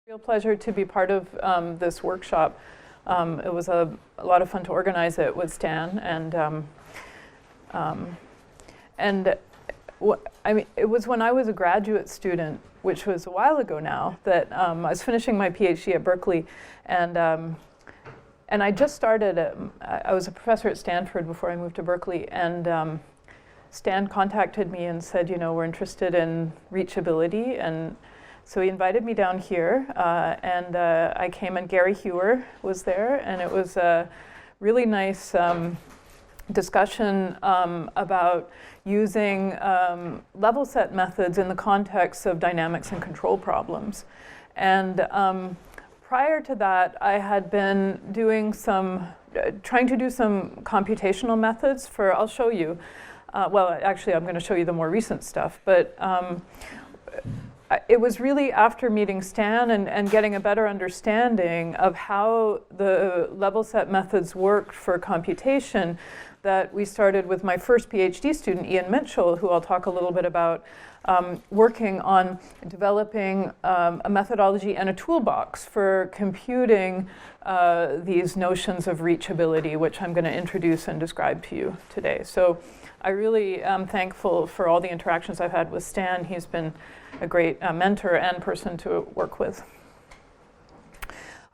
Real pleasure to be part of this workshop. It was a lot of fun to organize it with Stan, it was when I was a graduate student, which was a while ago now, that I was finishing my PhD at Berkeley, and I just started. I was a professor at Stanford before I moved to Berkeley, and Stan contacted me and said, you know, we're interested in reachability, and so he invited me down here, and I came, and Gary Hewer was there, and it was a really nice discussion about using level set methods in the context of dynamics and control problems. And prior to that, I had been doing trying to do some computational methods for, I'll show you. Well, actually, I'm going to show you the more recent stuff, but it was really after meeting Stan and getting a better understanding of how the level set methods worked for computation that we started with my first PhD student, Ian Mitchell, who I'll talk a little bit about, working on developing a methodology and a toolbox for computing these notions of reachability, which I'm going to introduce and describe to you today. So I really am thankful for all the interactions I've had with Stan. He's been a great mentor and person to work with.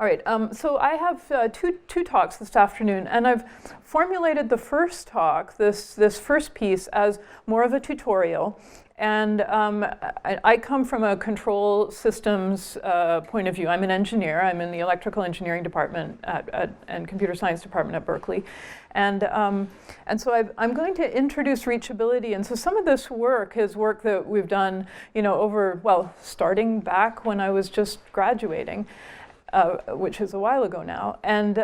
All right, so I have two talks this afternoon, and I've formulated the first talk, this first piece, as more of a tutorial. And I come from a control systems point of view. I'm an engineer. I'm in the electrical engineering department and computer science department at Berkeley. And so I'm going to introduce reachability. And so some of this work is work that we've done, you know, starting back when I was just graduating. Which is a while ago now, and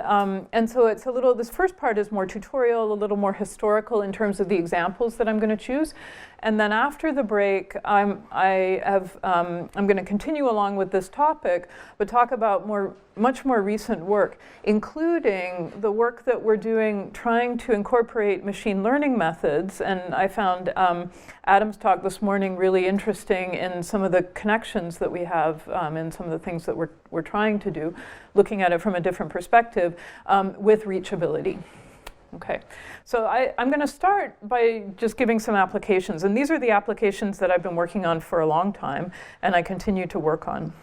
so it's a little. This first part is more tutorial, a little more historical in terms of the examples that I'm going to choose, and then after the break, I'm going to continue along with this topic, but talk about much more recent work, including the work that we're doing trying to incorporate machine learning methods. And I found Adam's talk this morning really interesting in some of the connections that we have in some of the things that we're trying to do, looking at it from a different perspective with reachability. Okay, so I'm going to start by just giving some applications, and these are the applications that I've been working on for a long time, and I continue to work on.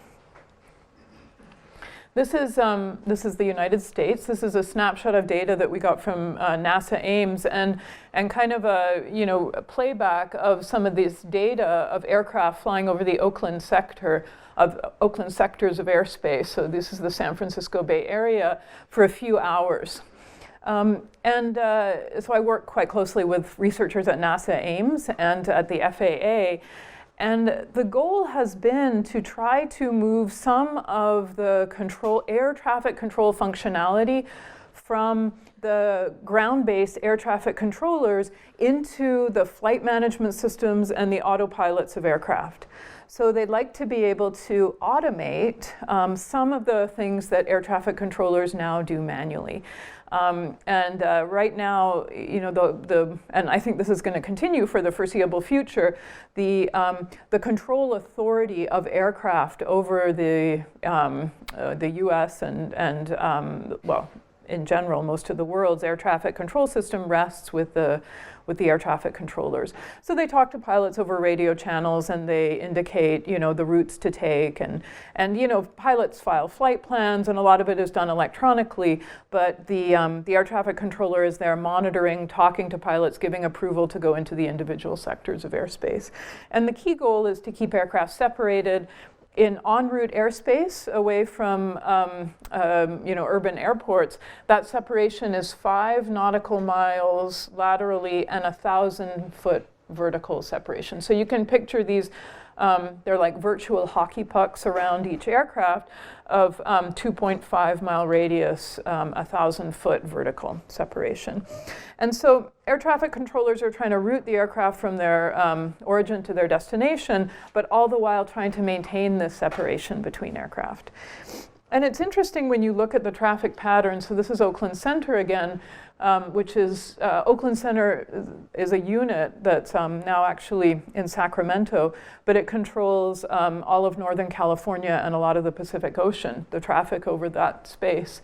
This is the United States. This is a snapshot of data that we got from NASA Ames, and kind of a playback of some of this data of aircraft flying over the Oakland sectors of airspace. So this is the San Francisco Bay Area for a few hours. So I work quite closely with researchers at NASA Ames and at the FAA. And the goal has been to try to move some of the air traffic control functionality from the ground-based air traffic controllers into the flight management systems and the autopilots of aircraft. So they'd like to be able to automate some of the things that air traffic controllers now do manually. Right now, you know, and I think this is going to continue for the foreseeable future, the control authority of aircraft over the U.S. and well, in general, most of the world's air traffic control system rests with the air traffic controllers. So they talk to pilots over radio channels, and they indicate, you know, the routes to take, and you know, pilots file flight plans, and a lot of it is done electronically, but the air traffic controller is there monitoring, talking to pilots, giving approval to go into the individual sectors of airspace. And the key goal is to keep aircraft separated in en route airspace away from you know, urban airports. That separation is 5 nautical miles laterally and 1,000-foot vertical separation. So you can picture these, they're like virtual hockey pucks around each aircraft of 2.5 mile radius, 1,000-foot vertical separation. And so air traffic controllers are trying to route the aircraft from their origin to their destination, but all the while trying to maintain this separation between aircraft. And it's interesting when you look at the traffic patterns. So this is Oakland Center again, which is, Oakland Center is a unit that's now actually in Sacramento, but it controls all of Northern California and a lot of the Pacific Ocean, the traffic over that space.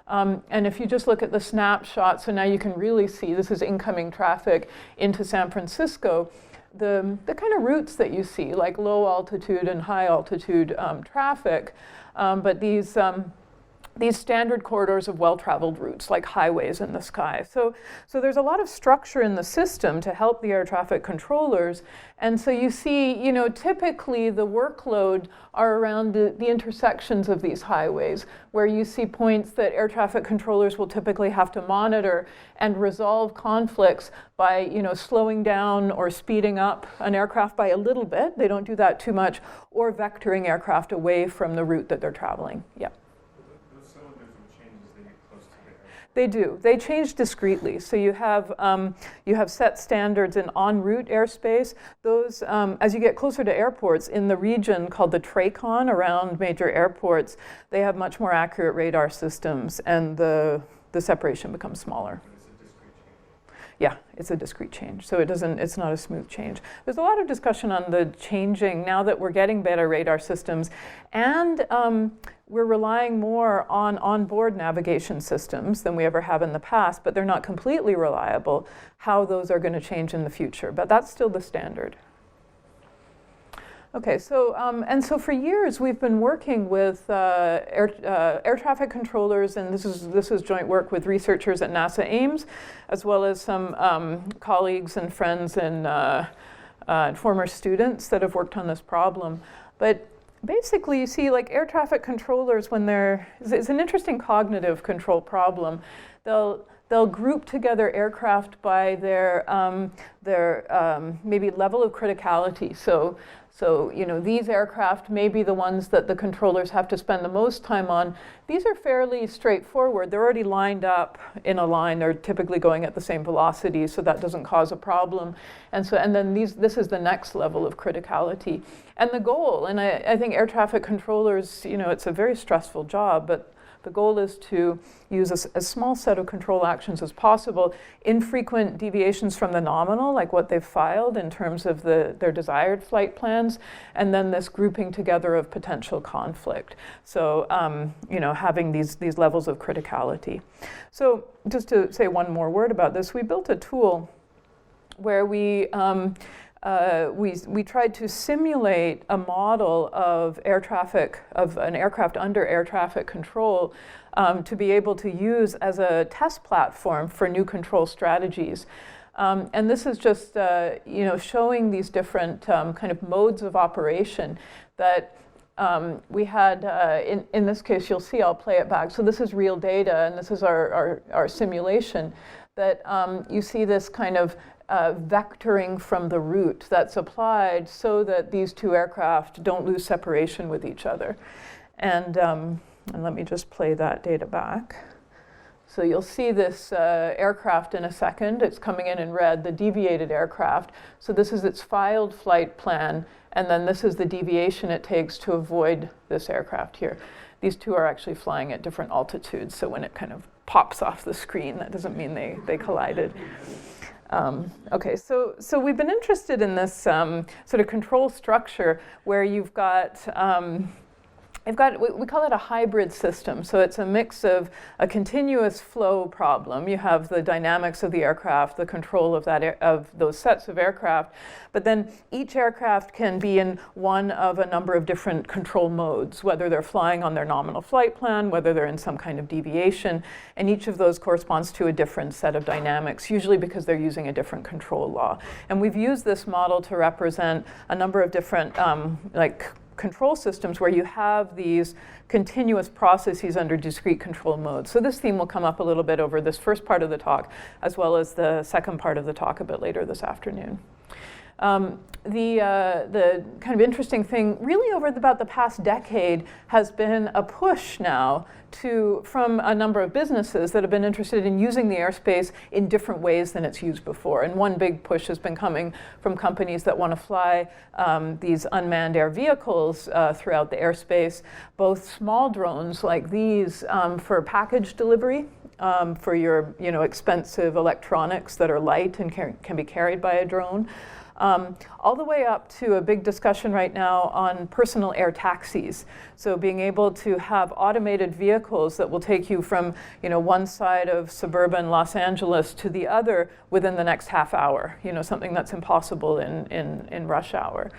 And if you just look at the snapshot, so now you can really see this is incoming traffic into San Francisco, the kind of routes that you see, like low altitude and high altitude traffic, but these standard corridors of well-traveled routes, like highways in the sky. So there's a lot of structure in the system to help the air traffic controllers. And so you see, typically the workload are around the intersections of these highways, where you see points that air traffic controllers will typically have to monitor and resolve conflicts by, slowing down or speeding up an aircraft by a little bit. They don't do that too much, or vectoring aircraft away from the route that they're traveling. Yeah. They do. They change discretely. So you have set standards in en route airspace. Those, as you get closer to airports, in the region called the TRACON around major airports, they have much more accurate radar systems, and the separation becomes smaller. Yeah, it's a discrete change. So it's not a smooth change. There's a lot of discussion on the changing now that we're getting better radar systems, and we're relying more on onboard navigation systems than we ever have in the past, but they're not completely reliable, how those are going to change in the future. But that's still the standard. Okay, so for years we've been working with air traffic controllers, and this is joint work with researchers at NASA Ames, as well as some colleagues and friends and former students that have worked on this problem. But basically, you see, like air traffic controllers, it's an interesting cognitive control problem. They'll group together aircraft by their maybe level of criticality. So these aircraft may be the ones that the controllers have to spend the most time on. These are fairly straightforward. They're already lined up in a line. They're typically going at the same velocity, so that doesn't cause a problem. And then this is the next level of criticality. And the goal, and I think air traffic controllers, it's a very stressful job, but the goal is to use a small set of control actions as possible, infrequent deviations from the nominal, like what they've filed in terms of their desired flight plans, and then this grouping together of potential conflict. So, having these levels of criticality. So just to say one more word about this, we built a tool where we tried to simulate a model of air traffic, of an aircraft under air traffic control, to be able to use as a test platform for new control strategies. And this is just showing these different kind of modes of operation that we had, in this case, you'll see, I'll play it back. So this is real data, and this is our simulation, that you see this kind of vectoring from the route that's applied so that these two aircraft don't lose separation with each other. And let me just play that data back. So you'll see this aircraft in a second. It's coming in red, the deviated aircraft. So this is its filed flight plan, and then this is the deviation it takes to avoid this aircraft here. These two are actually flying at different altitudes, so when it kind of pops off the screen, that doesn't mean they collided. Okay, so we've been interested in this sort of control structure where you've got, we call it a hybrid system. So it's a mix of a continuous flow problem. You have the dynamics of the aircraft, the control of of those sets of aircraft, but then each aircraft can be in one of a number of different control modes, whether they're flying on their nominal flight plan, whether they're in some kind of deviation, and each of those corresponds to a different set of dynamics, usually because they're using a different control law. And we've used this model to represent a number of different control systems where you have these continuous processes under discrete control modes. So this theme will come up a little bit over this first part of the talk, as well as the second part of the talk a bit later this afternoon. The kind of interesting thing, really over about the past decade, has been a push now from a number of businesses that have been interested in using the airspace in different ways than it's used before. And one big push has been coming from companies that want to fly these unmanned air vehicles throughout the airspace, both small drones like these for package delivery, for your expensive electronics that are light and can be carried by a drone, all the way up to a big discussion right now on personal air taxis. So being able to have automated vehicles that will take you from one side of suburban Los Angeles to the other within the next half hour, something that's impossible in rush hour.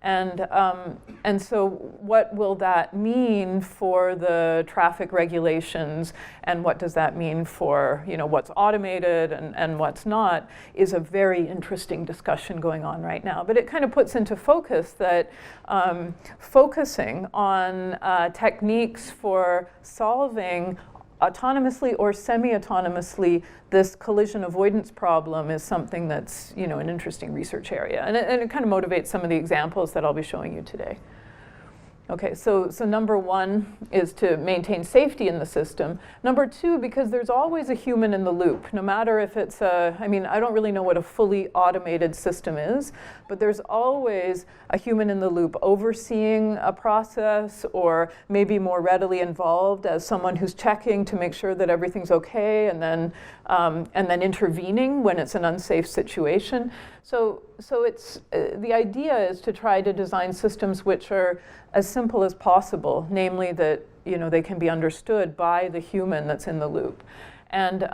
And so what will that mean for the traffic regulations, and what does that mean for what's automated and what's not, is a very interesting discussion going on right now. But it kind of puts into focus that focusing on techniques for solving autonomously or semi-autonomously this collision avoidance problem is something that's an interesting research area, and it kind of motivates some of the examples that I'll be showing you today. Okay, so number one is to maintain safety in the system. Number two, because there's always a human in the loop, no matter if it's I don't really know what a fully automated system is, but there's always a human in the loop overseeing a process, or maybe more readily involved as someone who's checking to make sure that everything's okay, and then intervening when it's an unsafe situation. So it's the idea is to try to design systems which are as simple as possible, namely that they can be understood by the human that's in the loop. And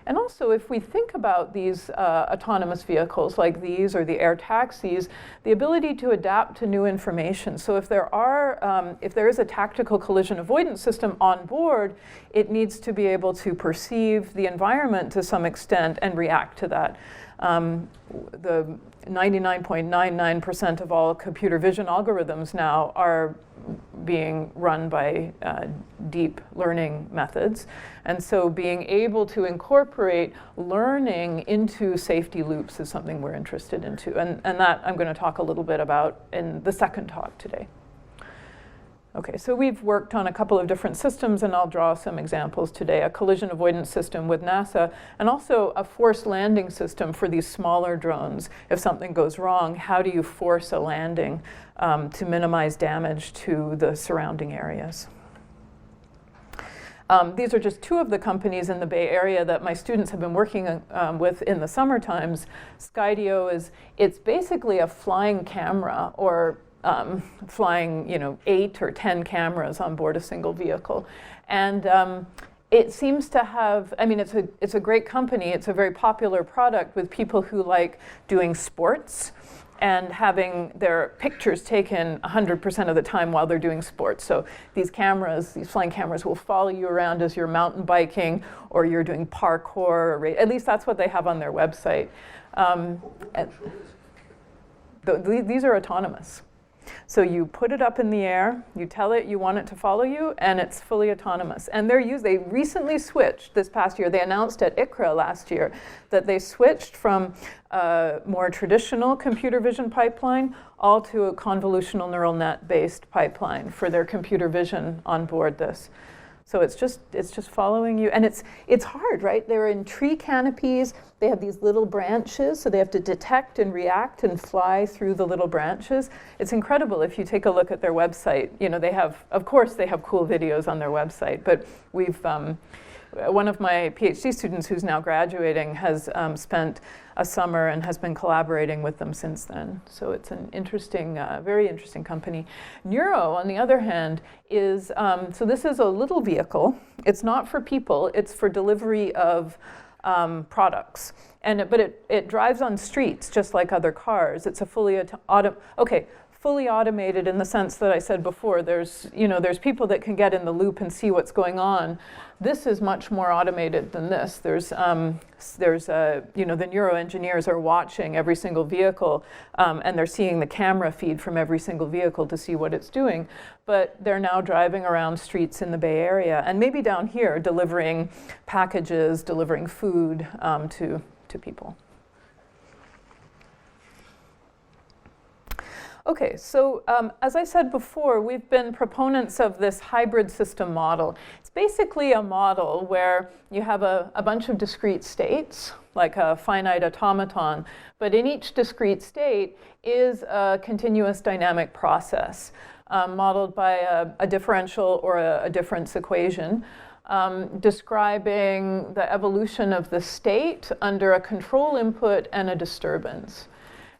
also, if we think about these autonomous vehicles like these or the air taxis, the ability to adapt to new information. So if there is a tactical collision avoidance system on board, it needs to be able to perceive the environment to some extent and react to that. The 99.99% of all computer vision algorithms now are being run by deep learning methods. And so being able to incorporate learning into safety loops is something we're interested into. And that I'm going to talk a little bit about in the second talk today. Okay, so we've worked on a couple of different systems, and I'll draw some examples today. A collision avoidance system with NASA, and also a forced landing system for these smaller drones. If something goes wrong, how do you force a landing to minimize damage to the surrounding areas? These are just two of the companies in the Bay Area that my students have been working with in the summer times. SkyDo it's basically a flying camera, or flying 8 or 10 cameras on board a single vehicle. And it seems to have, it's a great company. It's a very popular product with people who like doing sports and having their pictures taken 100% of the time while they're doing sports. So these flying cameras will follow you around as you're mountain biking or you're doing parkour, or at least that's what they have on their website. These are autonomous. So you put it up in the air, you tell it you want it to follow you, and it's fully autonomous. And they recently switched this past year. They announced at ICRA last year that they switched from a more traditional computer vision pipeline all to a convolutional neural net-based pipeline for their computer vision on board this. So it's just following you, and it's hard, right? They're in tree canopies. They have these little branches, so they have to detect and react and fly through the little branches. It's incredible if you take a look at their website. Of course, they have cool videos on their website, but we've one of my PhD students who's now graduating has spent a summer and has been collaborating with them since then. So it's an interesting, very interesting company. Neuro, on the other hand, is, so this is a little vehicle. It's not for people, it's for delivery of products. But it drives on streets just like other cars. It's a fully automated in the sense that I said before. There's people that can get in the loop and see what's going on. This is much more automated than this. The neuro engineers are watching every single vehicle, and they're seeing the camera feed from every single vehicle to see what it's doing. But they're now driving around streets in the Bay Area, and maybe down here, delivering packages, delivering food to people. Okay, so as I said before, we've been proponents of this hybrid system model. It's basically a model where you have a bunch of discrete states, like a finite automaton, but in each discrete state is a continuous dynamic process modeled by a differential or a difference equation. Describing the evolution of the state under a control input and a disturbance.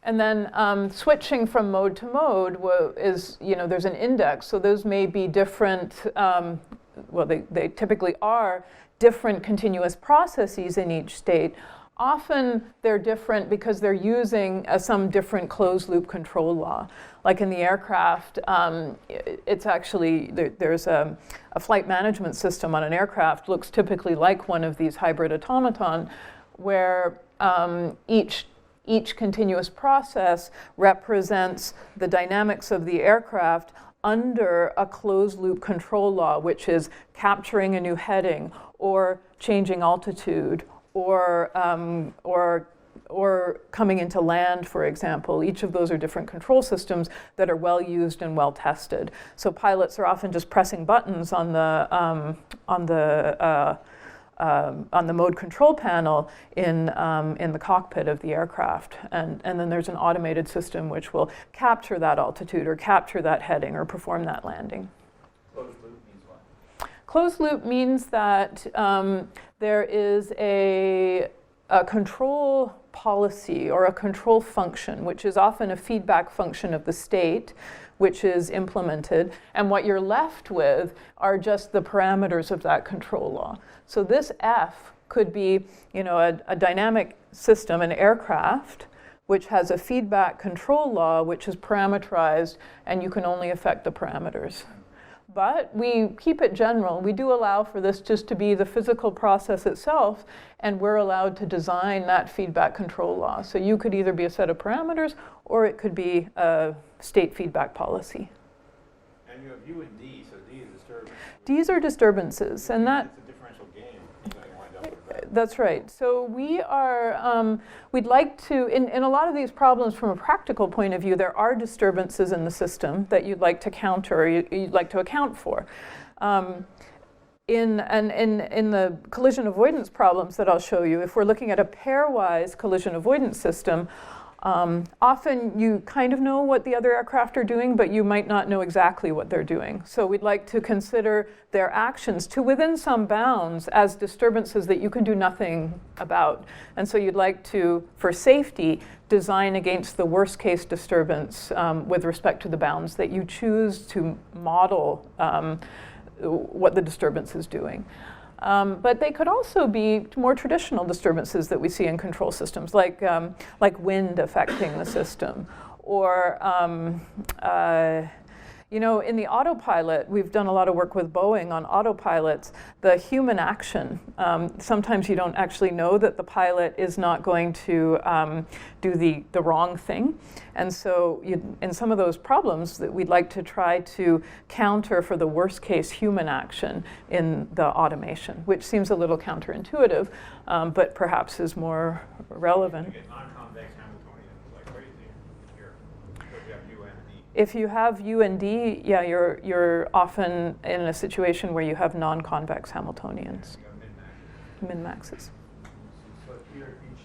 And then switching from mode to mode is, there's an index, so those may be different, well, they typically are different continuous processes in each state. Often they're different because they're using some different closed loop control law. Like in the aircraft, it's actually, there's a flight management system on an aircraft looks typically like one of these hybrid automaton where each continuous process represents the dynamics of the aircraft under a closed loop control law, which is capturing a new heading or changing altitude or coming into land, for example. Each of those are different control systems that are well used and well tested. So pilots are often just pressing buttons on the mode control panel in the cockpit of the aircraft. And then there's an automated system which will capture that altitude or capture that heading or perform that landing. Closed loop means what? Closed loop means that there is a control policy or a control function, which is often a feedback function of the state, which is implemented, and what you're left with are just the parameters of that control law. So this F could be, a dynamic system, an aircraft, which has a feedback control law, which is parameterized, and you can only affect the parameters. But we keep it general. We do allow for this just to be the physical process itself, and we're allowed to design that feedback control law. So you could either be a set of parameters, or it could be a state feedback policy. And you have U and D, so D is disturbance. D's are disturbances, and that. It's a differential game. You might wind up with that. That's right. So we are, we'd like to, in a lot of these problems from a practical point of view, there are disturbances in the system that you'd like to counter or you'd like to account for. In the collision avoidance problems that I'll show you, if we're looking at a pairwise collision avoidance system, often you kind of know what the other aircraft are doing, but you might not know exactly what they're doing. So we'd like to consider their actions to within some bounds as disturbances that you can do nothing about. And so you'd like to, for safety, design against the worst case disturbance with respect to the bounds that you choose to model what the disturbance is doing. But they could also be more traditional disturbances that we see in control systems, like wind affecting the system, or in the autopilot, we've done a lot of work with Boeing on autopilots. The human action, sometimes you don't actually know that the pilot is not going to do the wrong thing. And so in some of those problems that we'd like to try to counter for the worst case human action in the automation, which seems a little counterintuitive, but perhaps is more relevant. You get non-convex Hamiltonians like crazy here. So you have U and D. If you have U and D, yeah, you're often in a situation where you have non-convex Hamiltonians, You have min-maxes. min-maxes. So here each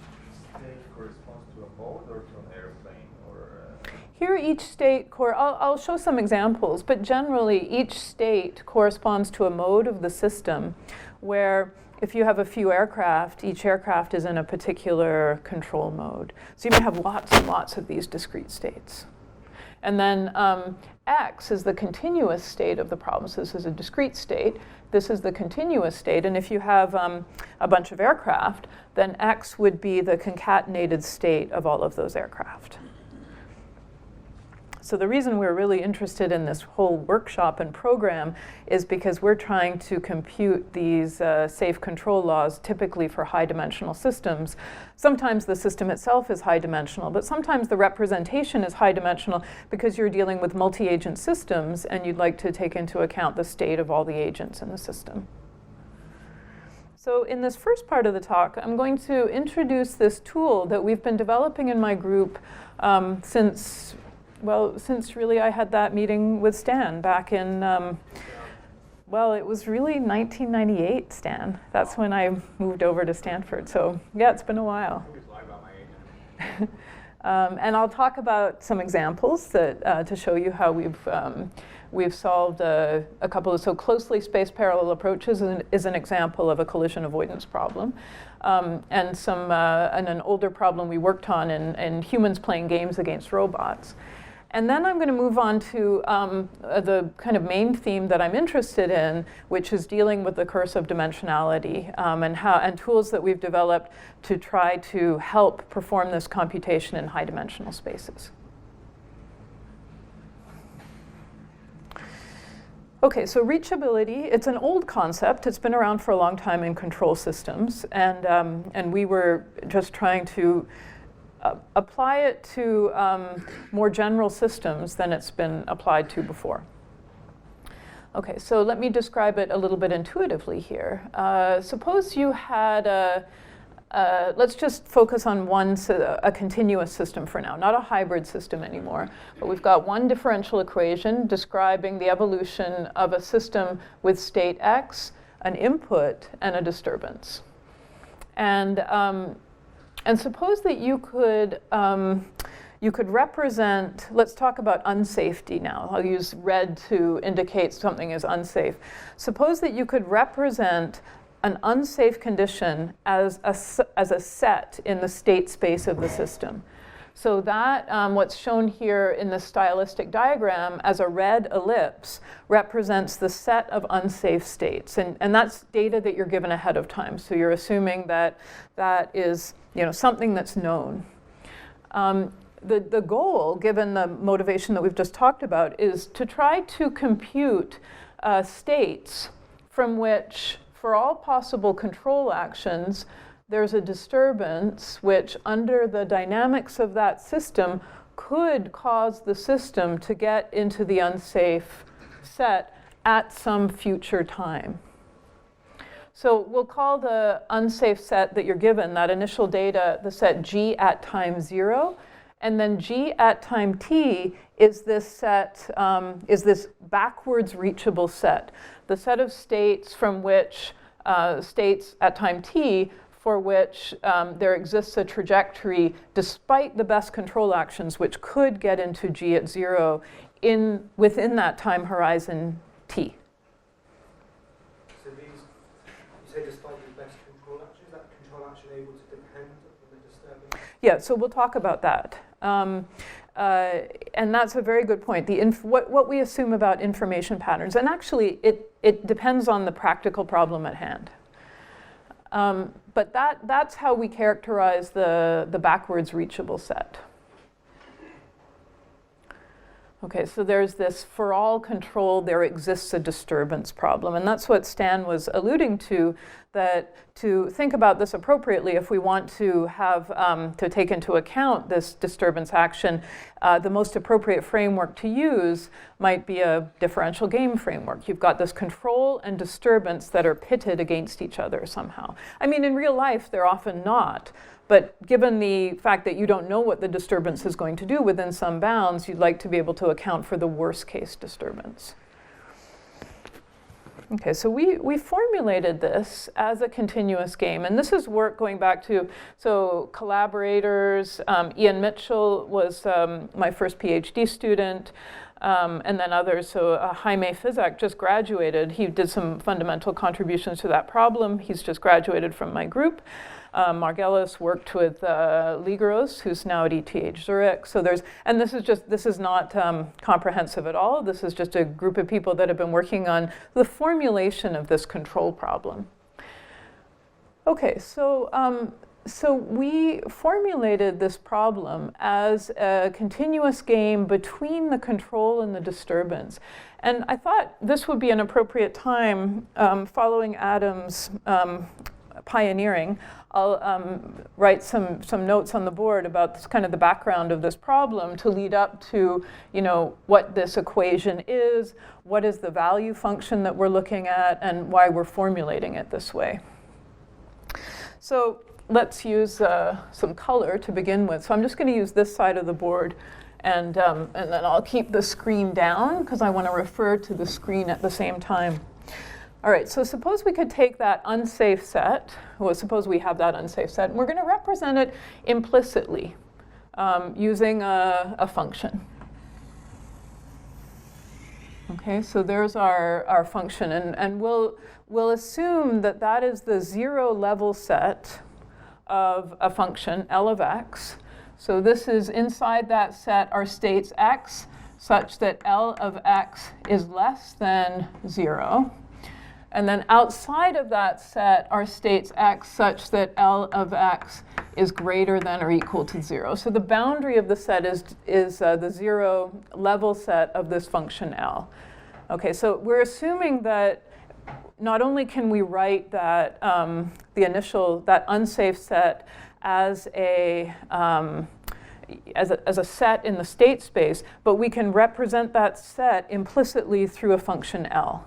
state corresponds to a mode or to an airplane? Here each state, I'll show some examples, but generally each state corresponds to a mode of the system where if you have a few aircraft, each aircraft is in a particular control mode. So you may have lots and lots of these discrete states. And then X is the continuous state of the problem. So this is a discrete state. This is the continuous state. And if you have a bunch of aircraft, then X would be the concatenated state of all of those aircraft. So the reason we're really interested in this whole workshop and program is because we're trying to compute these safe control laws typically for high dimensional systems. Sometimes the system itself is high dimensional, but sometimes the representation is high dimensional because you're dealing with multi-agent systems and you'd like to take into account the state of all the agents in the system. So in this first part of the talk, I'm going to introduce this tool that we've been developing in my group since Well, since really I had that meeting with Stan back in, well, it was really 1998, Stan. That's when I moved over to Stanford. So yeah, it's been a while. I always lie about my age. And I'll talk about some examples that, to show you how we've solved a couple of, so closely spaced parallel approaches is an example of a collision avoidance problem. And an older problem we worked on in humans playing games against robots. And then I'm going to move on to the kind of main theme that I'm interested in, which is dealing with the curse of dimensionality and tools that we've developed to try to help perform this computation in high dimensional spaces. Okay, so reachability, it's an old concept. It's been around for a long time in control systems. And we were just trying to apply it to more general systems than it's been applied to before. Okay, so let me describe it a little bit intuitively here. Suppose you had let's just focus on a continuous system for now, not a hybrid system anymore. But we've got one differential equation describing the evolution of a system with state x, an input, and a disturbance. And suppose that you could represent, let's talk about unsafety now. I'll use red to indicate something is unsafe. Suppose that you could represent an unsafe condition as a set in the state space of the system. So that what's shown here in the stylistic diagram as a red ellipse represents the set of unsafe states. And that's data that you're given ahead of time. So you're assuming that that is something that's known. The goal, given the motivation that we've just talked about, is to try to compute states from which, for all possible control actions, there's a disturbance which, under the dynamics of that system, could cause the system to get into the unsafe set at some future time. So we'll call the unsafe set that you're given, that initial data, the set G at time 0. And then G at time t is this set, is this backwards reachable set. The set of states from which, states at time t, for which there exists a trajectory despite the best control actions which could get into G at 0 within that time horizon t. So these, you say despite the best control action, is that control action able to depend on the disturbance? Yeah, so we'll talk about that. And that's a very good point. What we assume about information patterns, and actually it depends on the practical problem at hand. But that's how we characterize the backwards reachable set. Okay, so there's this, for all control, there exists a disturbance problem. And that's what Stan was alluding to, that to think about this appropriately, if we want to have, to take into account this disturbance action, the most appropriate framework to use might be a differential game framework. You've got this control and disturbance that are pitted against each other somehow. I mean, in real life, they're often not. But given the fact that you don't know what the disturbance is going to do within some bounds, you'd like to be able to account for the worst case disturbance. Okay, so we formulated this as a continuous game. And this is work going back to, so collaborators, Ian Mitchell was my first PhD student, and then others. So Jaime Fizak just graduated. He did some fundamental contributions to that problem. He's just graduated from my group. Margelis worked with Ligros, who's now at ETH Zurich. So and this is not comprehensive at all. This is just a group of people that have been working on the formulation of this control problem. Okay, so we formulated this problem as a continuous game between the control and the disturbance. And I thought this would be an appropriate time, following Adam's pioneering. I'll write some notes on the board about this, kind of the background of this problem to lead up to, what this equation is, what is the value function that we're looking at, and why we're formulating it this way. So let's use some color to begin with. So I'm just going to use this side of the board And then I'll keep the screen down because I want to refer to the screen at the same time. All right, so suppose we could take that unsafe set. Well, suppose we have that unsafe set. And we're going to represent it implicitly using a function. Okay, so there's our function. And we'll assume that that is the zero level set of a function, L of x. So this is inside that set are states x such that L of x is less than 0. And then outside of that set are states x such that L of x is greater than or equal to 0. So the boundary of the set is the zero level set of this function L. Okay, so we're assuming that not only can we write that that unsafe set as a set in the state space, but we can represent that set implicitly through a function L.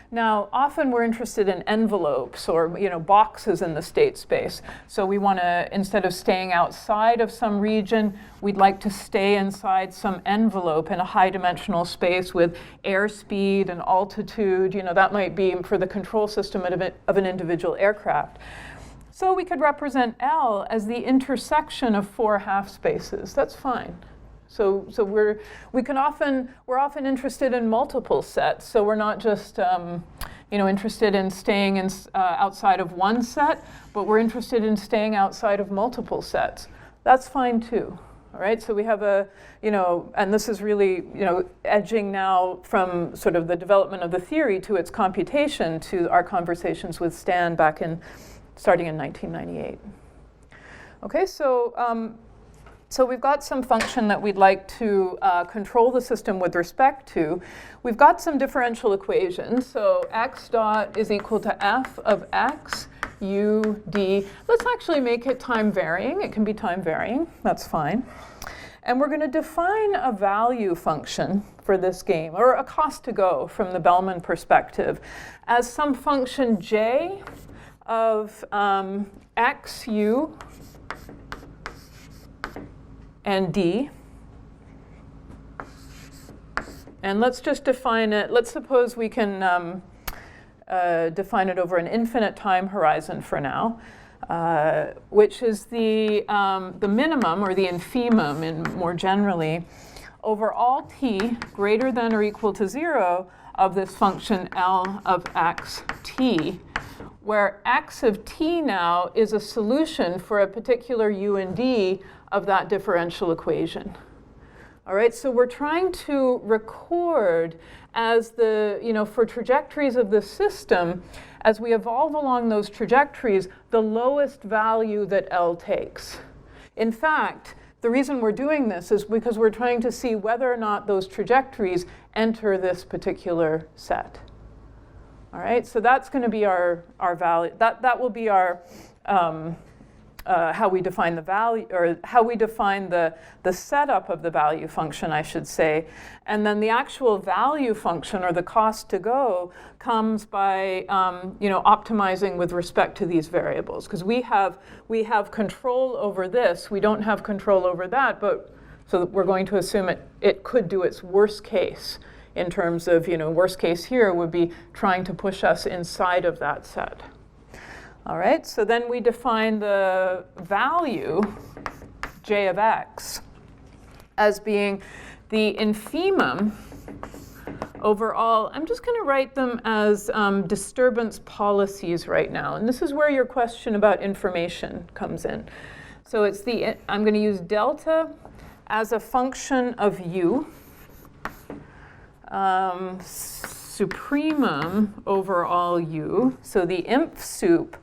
Now, often we're interested in envelopes or boxes in the state space. So we want to, instead of staying outside of some region, we'd like to stay inside some envelope in a high-dimensional space with airspeed and altitude. That might be for the control system of an individual aircraft. So we could represent L as the intersection of 4 half spaces. That's fine. So we're often interested in multiple sets. So we're not just interested in staying outside of one set, but we're interested in staying outside of multiple sets. That's fine too. All right. So we have and this is really edging now from sort of the development of the theory to its computation to our conversations with Stan starting in 1998. Okay. So we've got some function that we'd like to control the system with respect to. We've got some differential equations. So x dot is equal to f of x u d. Let's actually make it time varying. It can be time varying. That's fine. And we're going to define a value function for this game, or a cost to go from the Bellman perspective, as some function j of x u and d. And let's just define it. Let's suppose we can define it over an infinite time horizon for now, which is the minimum or the infimum, and more generally, over all t greater than or equal to 0 of this function L of x t, where x of t now is a solution for a particular u and d of that differential equation. All right, so we're trying to record as for trajectories of the system, as we evolve along those trajectories, the lowest value that L takes. In fact, the reason we're doing this is because we're trying to see whether or not those trajectories enter this particular set. All right, so that's going to be our value. That will be our how we define the value, or how we define the setup of the value function, I should say. And then the actual value function, or the cost to go, comes by optimizing with respect to these variables. Because we have control over this. We don't have control over that, but so we're going to assume it could do its worst case in terms of, worst case here would be trying to push us inside of that set. All right, so then we define the value, j of x, as being the infimum over all. I'm just going to write them as disturbance policies right now. And this is where your question about information comes in. So I'm going to use delta as a function of u, supremum over all u. So the imp sup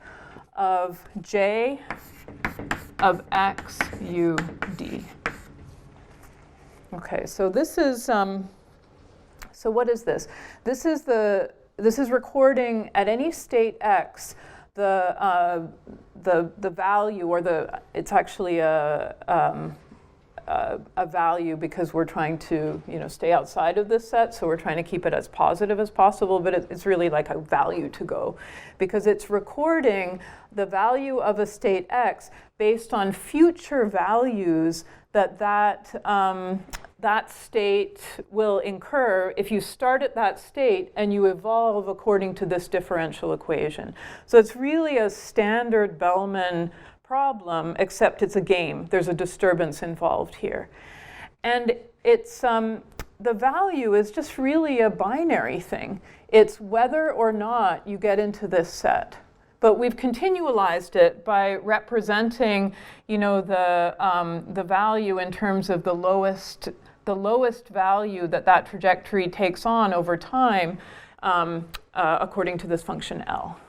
of j of x u d. Okay, so this is so what is this? This is recording at any state x the value, or it's actually a a value because we're trying to, stay outside of this set, so we're trying to keep it as positive as possible, but it's really like a value to go because it's recording the value of a state X based on future values that state will incur if you start at that state and you evolve according to this differential equation. So it's really a standard Bellman problem, except it's a game. There's a disturbance involved here. And it's the value is just really a binary thing. It's whether or not you get into this set. But we've continualized it by representing, the value in terms of the lowest value that trajectory takes on over time according to this function L.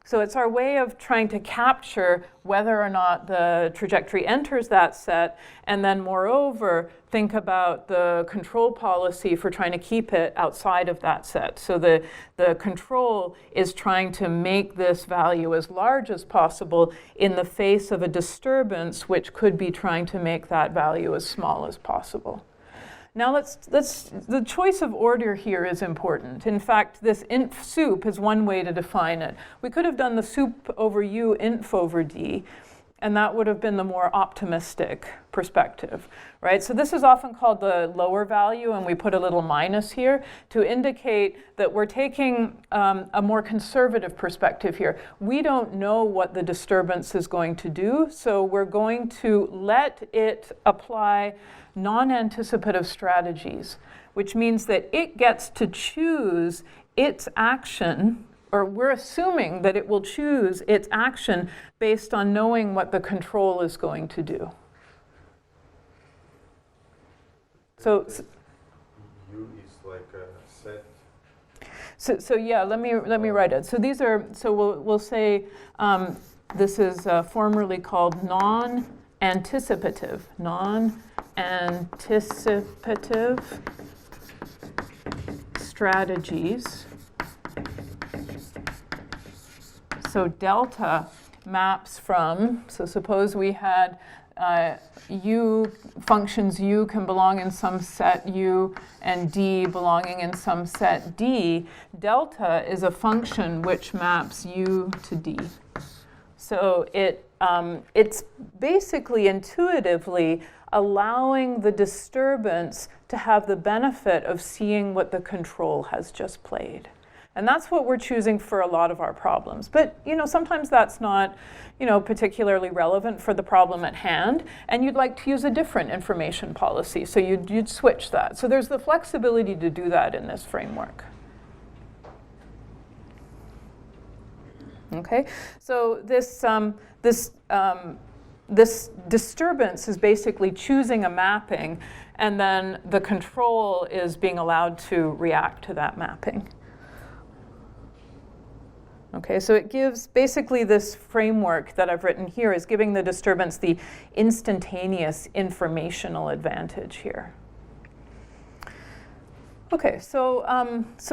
So it's our way of trying to capture whether or not the trajectory enters that set, and then moreover, think about the control policy for trying to keep it outside of that set. So the control is trying to make this value as large as possible in the face of a disturbance, which could be trying to make that value as small as possible. Now the choice of order here is important. In fact, this inf sup is one way to define it. We could have done the sup over U inf over D, and that would have been the more optimistic perspective, right? So this is often called the lower value, and we put a little minus here to indicate that we're taking a more conservative perspective here. We don't know what the disturbance is going to do, so we're going to let it apply non-anticipative strategies, which means that it gets to choose its action, or we're assuming that it will choose its action based on knowing what the control is going to do. So U is like a set. So yeah, let me write it. So these are, so we'll say this is formerly called non-anticipative strategies. So delta maps from, so suppose we had U, functions U can belong in some set U and D belonging in some set D. Delta is a function which maps U to D. So it's basically intuitively allowing the disturbance to have the benefit of seeing what the control has just played. And that's what we're choosing for a lot of our problems. But sometimes that's not particularly relevant for the problem at hand, and you'd like to use a different information policy, so you'd switch that. So there's the flexibility to do that in this framework. Okay, so this disturbance is basically choosing a mapping, and then the control is being allowed to react to that mapping. Okay, so it gives basically this framework that I've written here is giving the disturbance the instantaneous informational advantage here. Okay, so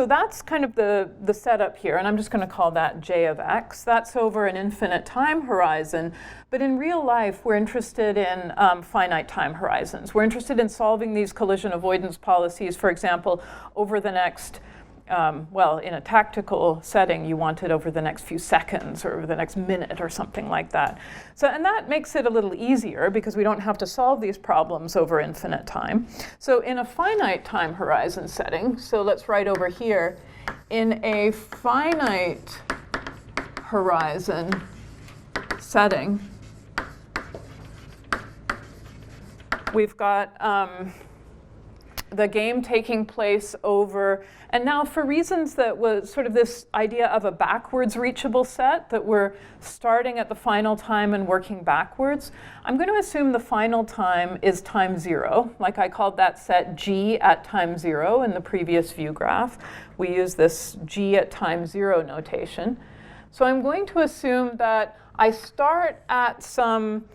that's kind of the setup here, and I'm just going to call that J of X. That's over an infinite time horizon, but in real life, we're interested in finite time horizons. We're interested in solving these collision avoidance policies, for example, over the next, in a tactical setting, you want it over the next few seconds or over the next minute or something like that. So, and that makes it a little easier because we don't have to solve these problems over infinite time. So in a finite time horizon setting, so let's write over here, in a finite horizon setting, we've got the game taking place over, and now for reasons that was sort of this idea of a backwards reachable set, that we're starting at the final time and working backwards, I'm going to assume the final time is time 0, like I called that set G at time 0 in the previous view graph. We use this G at time 0 notation. So I'm going to assume that I start at some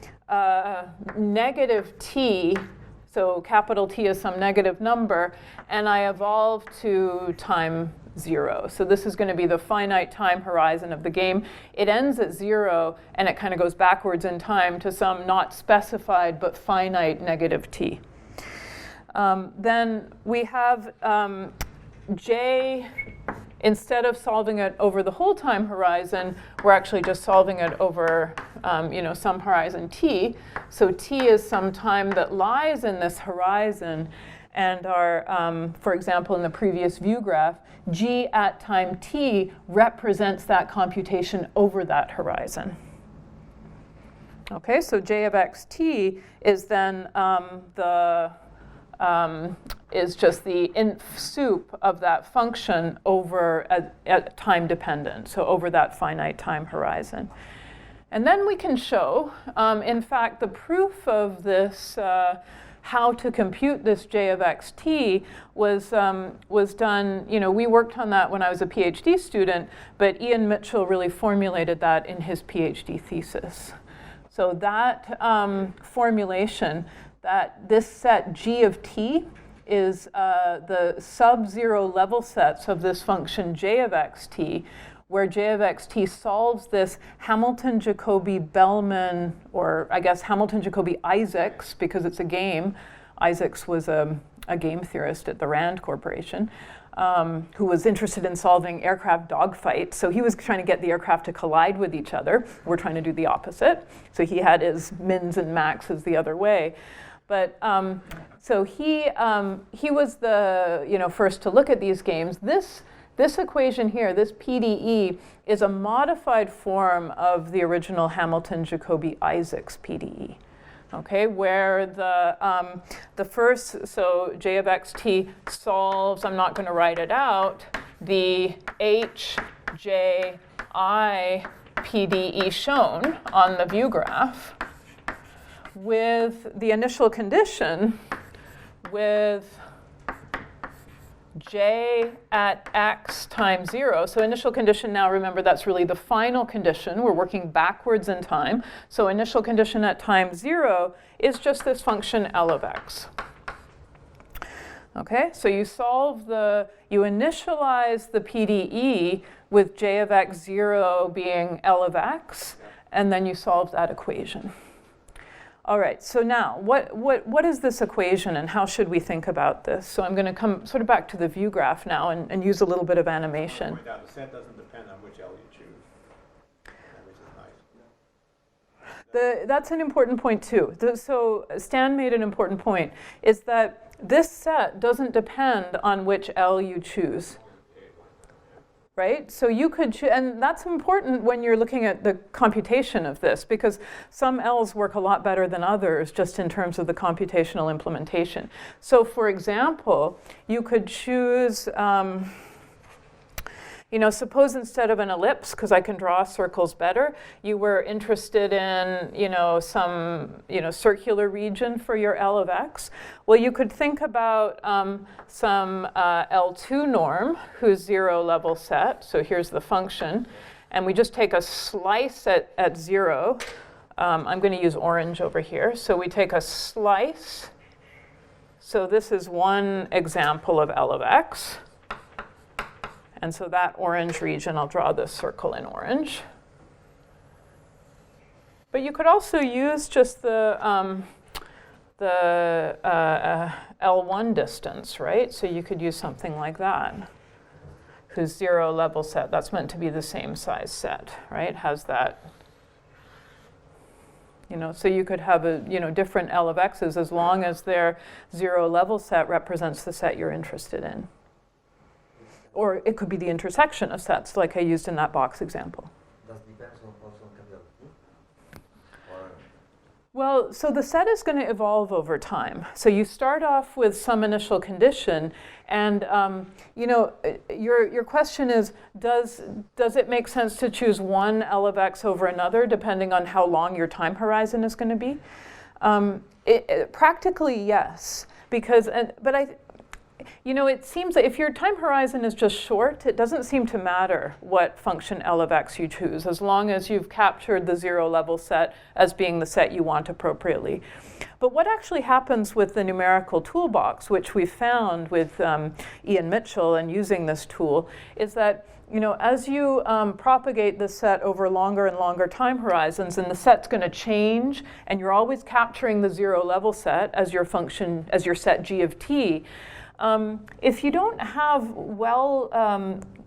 negative t, so capital T is some negative number, and I evolve to time 0. So this is going to be the finite time horizon of the game. It ends at 0, and it kind of goes backwards in time to some not specified but finite negative t. Then we have j. Instead of solving it over the whole time horizon, we're actually just solving it over some horizon t. So t is some time that lies in this horizon. And our, for example, in the previous view graph, g at time t represents that computation over that horizon. Okay, so j of xt is then is just the inf soup of that function over at time dependent, so over that finite time horizon. And then we can show, in fact, the proof of this, how to compute this j of xt was done, we worked on that when I was a PhD student, but Ian Mitchell really formulated that in his PhD thesis. So that formulation, that this set g of t is the sub-zero level sets of this function j of xt, where j of xt solves this Hamilton-Jacobi Bellman, or I guess Hamilton-Jacobi Isaacs, because it's a game. Isaacs was a game theorist at the Rand Corporation, who was interested in solving aircraft dogfights. So he was trying to get the aircraft to collide with each other. We're trying to do the opposite. So he had his mins and maxes the other way. But so he was the first to look at these games. This equation here, this PDE, is a modified form of the original Hamilton-Jacobi Isaacs PDE. Okay, where the first, so j of xt solves, I'm not going to write it out, the h, j, I PDE shown on the view graph with the initial condition with j at x times 0. So initial condition now, remember, that's really the final condition. We're working backwards in time. So initial condition at time 0 is just this function L of x. Okay, so you initialize the PDE with j of x 0 being L of x, and then you solve that equation. All right, so now, what is this equation and how should we think about this? So I'm going to come sort of back to the view graph now and use a little bit of animation. Point out, the set doesn't depend on which L you choose, which is nice. That's an important point too. So Stan made an important point, is that this set doesn't depend on which L you choose. Right? So you could, and that's important when you're looking at the computation of this, because some L's work a lot better than others just in terms of the computational implementation. So for example, you could choose, suppose instead of an ellipse, because I can draw circles better, you were interested in, some, circular region for your L of x. Well, you could think about some L2 norm, whose 0 level set. So here's the function. And we just take a slice at 0. I'm going to use orange over here. So we take a slice. So this is one example of L of x. And so that orange region, I'll draw this circle in orange. But you could also use just the L1 distance, right? So you could use something like that, whose 0 level set. That's meant to be the same size set, right? Has that, so you could have a, different L of x's as long as their 0 level set represents the set you're interested in. Or it could be the intersection of sets, like I used in that box example. Does it depend also on capital Q? Well, so the set is going to evolve over time. So you start off with some initial condition, and your question is, does it make sense to choose one L of x over another, depending on how long your time horizon is going to be? Practically, yes, because it seems that if your time horizon is just short, it doesn't seem to matter what function L of x you choose, as long as you've captured the zero level set as being the set you want appropriately. But what actually happens with the numerical toolbox, which we found with Ian Mitchell and using this tool, is that as you propagate the set over longer and longer time horizons, and the set's going to change, and you're always capturing the zero level set as your function, as your set g of t, if you don't have well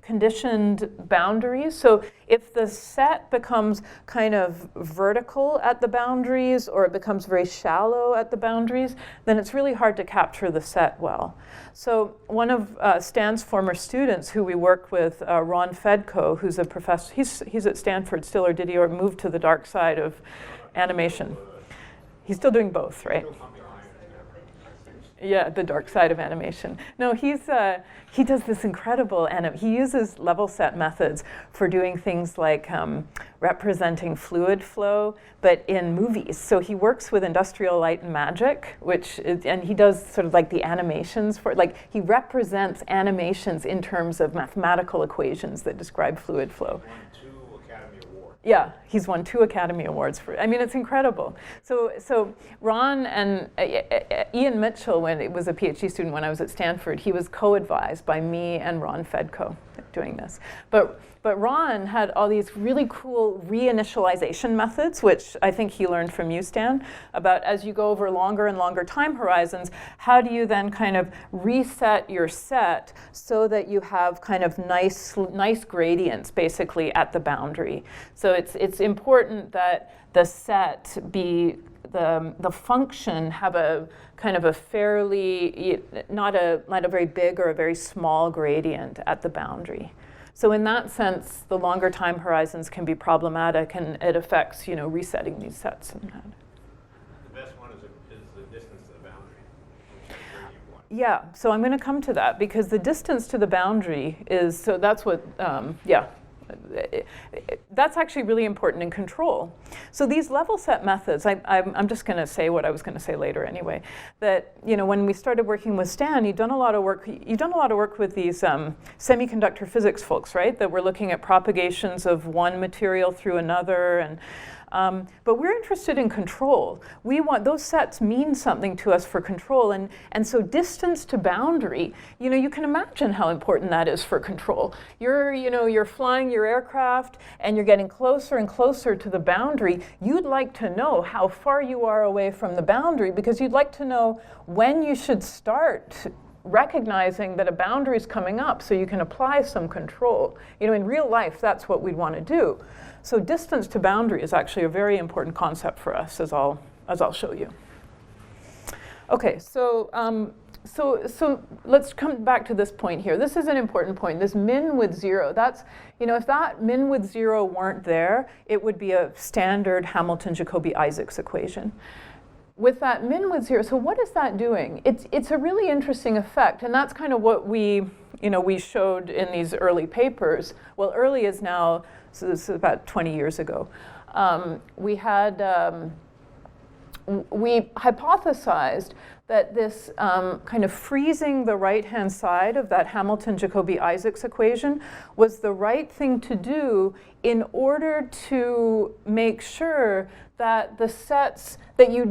conditioned boundaries, so if the set becomes kind of vertical at the boundaries or it becomes very shallow at the boundaries, then it's really hard to capture the set well. So one of Stan's former students who we work with, Ron Fedko, who's a professor, he's at Stanford still, or did he move to the dark side of animation? He's still doing both, right? Yeah, the dark side of animation. No, he does this incredible, and he uses level set methods for doing things like representing fluid flow, but in movies. So he works with Industrial Light and Magic, and he does sort of like the animations for, like, he represents animations in terms of mathematical equations that describe fluid flow. Yeah, he's won 2 Academy Awards for it. I mean, it's incredible. So Ron and Ian Mitchell, when it was a PhD student when I was at Stanford, he was co-advised by me and Ron Fedko doing this. But Ron had all these really cool reinitialization methods, which I think he learned from you, Stan, about as you go over longer and longer time horizons, how do you then kind of reset your set so that you have kind of nice gradients basically at the boundary. So it's important that the set be the function have a kind of a fairly, not a very big or a very small gradient at the boundary. So in that sense, the longer time horizons can be problematic, and it affects, resetting these sets. And that. The best one is the distance to the boundary. Yeah, so I'm going to come to that, because the distance to the boundary is, so that's what, that's actually really important in control. So these level set methods, I'm just going to say what I was going to say later anyway, that when we started working with Stan, you've done a lot of work with these semiconductor physics folks, right? That were looking at propagations of one material through another, and but we're interested in control. We want those sets mean something to us for control, and so distance to boundary. You can imagine how important that is for control. You're flying your aircraft and you're getting closer and closer to the boundary. You'd like to know how far you are away from the boundary, because you'd like to know when you should start recognizing that a boundary is coming up so you can apply some control. In real life, that's what we'd want to do. So distance to boundary is actually a very important concept for us, as I'll show you. Okay, so let's come back to this point here. This is an important point. This min with 0. That's, if that min with 0 weren't there, it would be a standard Hamilton-Jacobi Isaacs equation. With that min with 0, so what is that doing? It's a really interesting effect, and that's kind of what we showed in these early papers. Well, early is now, so this is about 20 years ago. We hypothesized that this kind of freezing the right-hand side of that Hamilton-Jacobi Isaacs equation was the right thing to do in order to make sure that the sets that you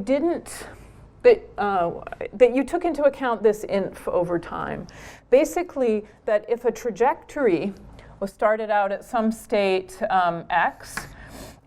that you took into account this inf over time. Basically, that if a trajectory was started out at some state x,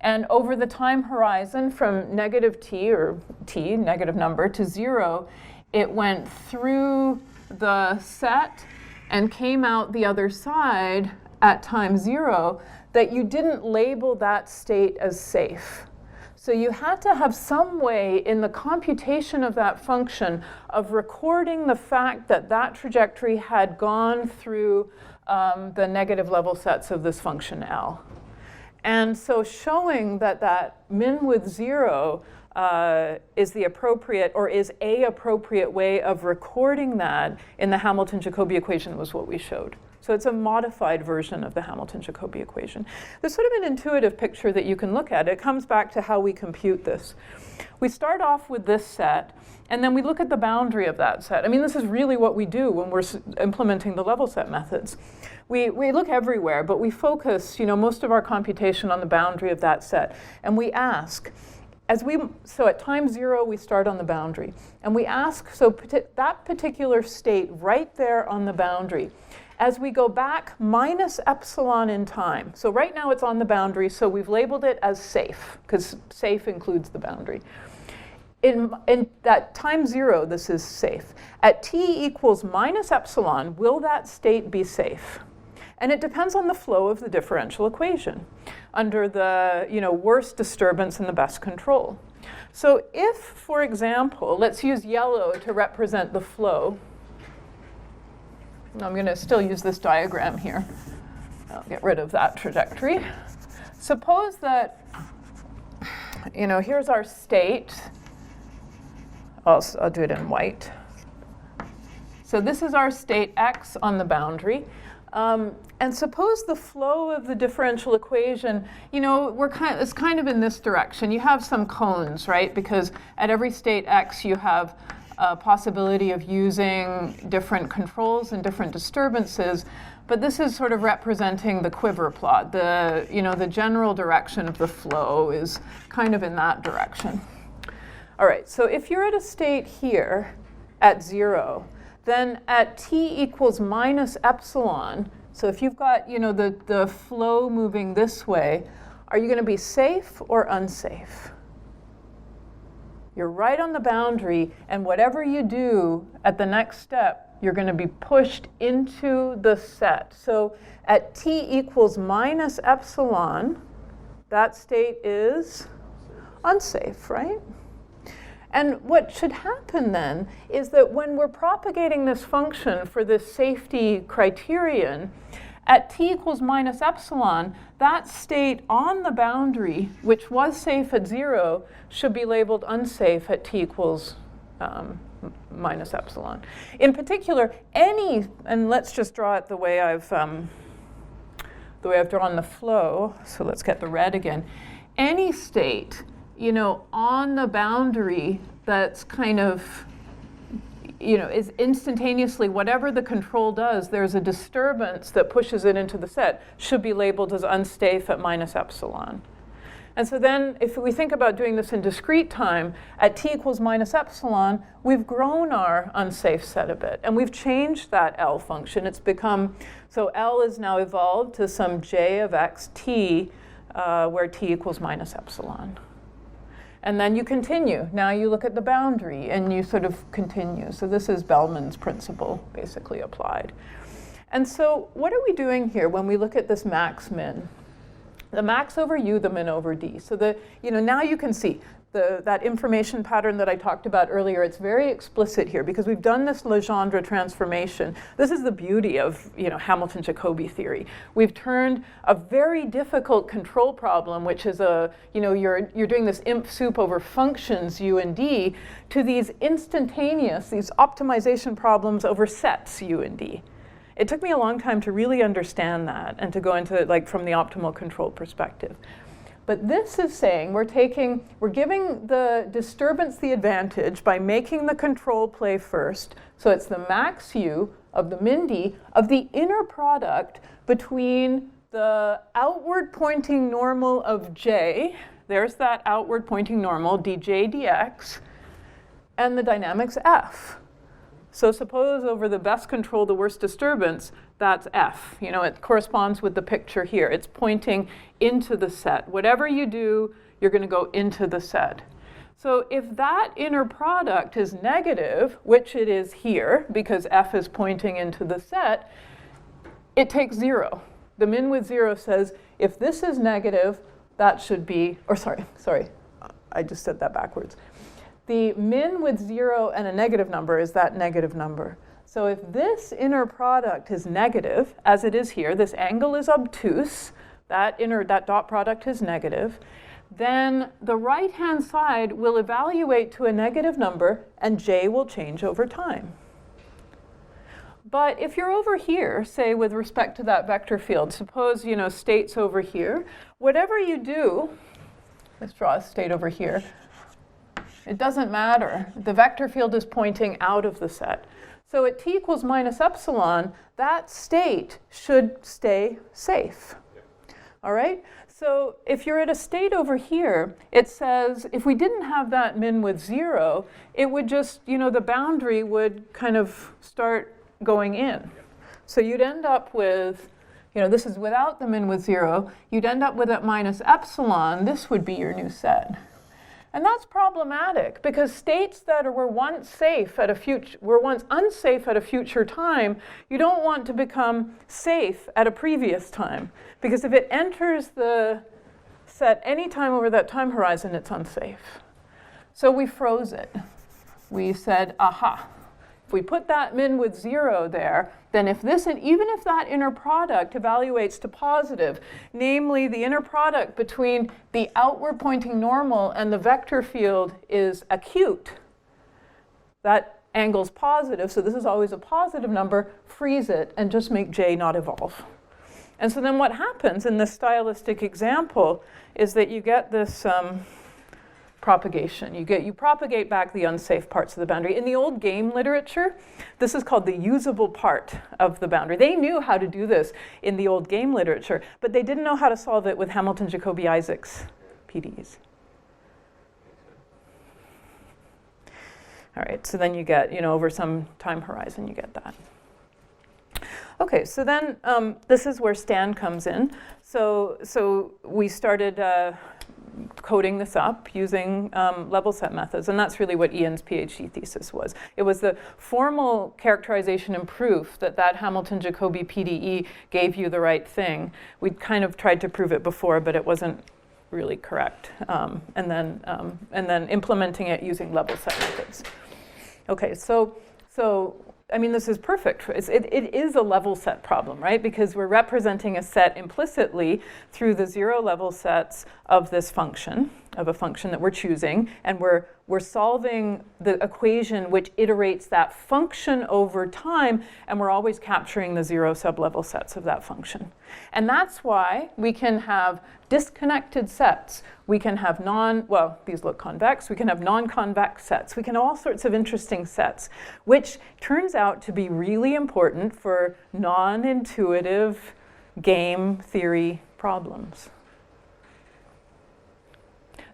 and over the time horizon from negative t, or t, negative number, to 0, it went through the set and came out the other side at time 0, that you didn't label that state as safe. So you had to have some way in the computation of that function of recording the fact that that trajectory had gone through the negative level sets of this function L. And so showing that that min with 0 is the appropriate, or is a appropriate way of recording that in the Hamilton-Jacobi equation was what we showed. So it's a modified version of the Hamilton-Jacobi equation. There's sort of an intuitive picture that you can look at. It comes back to how we compute this. We start off with this set, and then we look at the boundary of that set. I mean, this is really what we do when we're implementing the level set methods. We look everywhere, but we focus, most of our computation on the boundary of that set. And we ask, so at time 0, we start on the boundary. And we ask, that particular state right there on the boundary, as we go back minus epsilon in time. So right now it's on the boundary, so we've labeled it as safe, because safe includes the boundary. In that time 0, this is safe. At t equals minus epsilon, will that state be safe? And it depends on the flow of the differential equation under the worst disturbance and the best control. So if, for example, let's use yellow to represent the flow. I'm going to still use this diagram here. I'll get rid of that trajectory. Suppose that, here's our state. I'll do it in white. So this is our state x on the boundary. And suppose the flow of the differential equation, it's kind of in this direction. You have some cones, right? Because at every state x, you have a possibility of using different controls and different disturbances. But this is sort of representing the quiver plot. The general direction of the flow is kind of in that direction. All right, so if you're at a state here at 0, then at t equals minus epsilon, so if you've got the flow moving this way, are you going to be safe or unsafe? You're right on the boundary, and whatever you do at the next step, you're going to be pushed into the set. So at t equals minus epsilon, that state is unsafe, right? And what should happen then is that when we're propagating this function for this safety criterion, at t equals minus epsilon, that state on the boundary, which was safe at 0, should be labeled unsafe at t equals minus epsilon. In particular, and let's just draw it the way I've drawn the flow, so let's get the red again. Any state on the boundary that's kind of, is instantaneously, whatever the control does, there's a disturbance that pushes it into the set, should be labeled as unsafe at minus epsilon. And so then if we think about doing this in discrete time, at t equals minus epsilon, we've grown our unsafe set a bit. And we've changed that L function. It's become, so L is now evolved to some j of xt, where t equals minus epsilon. And then you continue. Now you look at the boundary and you sort of continue. So this is Bellman's principle basically applied. And so what are we doing here when we look at this max min? The max over u, the min over d. So now you can see that information pattern that I talked about earlier. It's very explicit here because we've done this Legendre transformation. This is the beauty of Hamilton-Jacobi theory. We've turned a very difficult control problem, which is you're doing this imp soup over functions u and d, to these instantaneous, these optimization problems over sets u and d. It took me a long time to really understand that and to go into it from the optimal control perspective. But this is saying we're giving the disturbance the advantage by making the control play first. So it's the max u of the min d of the inner product between the outward pointing normal of j, there's that outward pointing normal, dj dx, and the dynamics f. So suppose over the best control, the worst disturbance, that's f. It corresponds with the picture here. It's pointing into the set. Whatever you do, you're going to go into the set. So if that inner product is negative, which it is here, because f is pointing into the set, it takes 0. The min with 0 says, if this is negative, that should be, sorry, I just said that backwards. The min with 0 and a negative number is that negative number. So if this inner product is negative, as it is here, this angle is obtuse, that dot product is negative, then the right-hand side will evaluate to a negative number and j will change over time. But if you're over here, say with respect to that vector field, suppose, state's over here, whatever you do, let's draw a state over here, it doesn't matter. The vector field is pointing out of the set. So at t equals minus epsilon, that state should stay safe. All right? So if you're at a state over here, it says if we didn't have that min with 0, it would just, the boundary would kind of start going in. So you'd end up with, this is without the min with 0, you'd end up with at minus epsilon, this would be your new set. And that's problematic because states that were once unsafe at a future time, you don't want to become safe at a previous time. Because if it enters the set any time over that time horizon, it's unsafe. So we froze it. We said, aha, if we put that min with 0 there, then even if that inner product evaluates to positive, namely the inner product between the outward pointing normal and the vector field is acute, that angle's positive, so this is always a positive number, freeze it and just make J not evolve. And so then what happens in this stylistic example is that you get this propagation. You propagate back the unsafe parts of the boundary. In the old game literature, this is called the usable part of the boundary. They knew how to do this in the old game literature, but they didn't know how to solve it with Hamilton-Jacobi Isaac's PDEs. All right, so then you get, over some time horizon, you get that. Okay, so then this is where Stan comes in. So we started coding this up using level set methods, and that's really what Ian's PhD thesis was. It was the formal characterization and proof that Hamilton-Jacobi PDE gave you the right thing. We'd kind of tried to prove it before, but it wasn't really correct. And then implementing it using level set methods. Okay, so I mean, this is perfect. It is a level set problem, right? Because we're representing a set implicitly through the 0 level sets of this function, of a function that we're choosing, and we're solving the equation which iterates that function over time, and we're always capturing the 0 sublevel sets of that function. And that's why we can have disconnected sets. We can have these look convex. We can have non-convex sets. We can have all sorts of interesting sets, which turns out to be really important for non-intuitive game theory problems.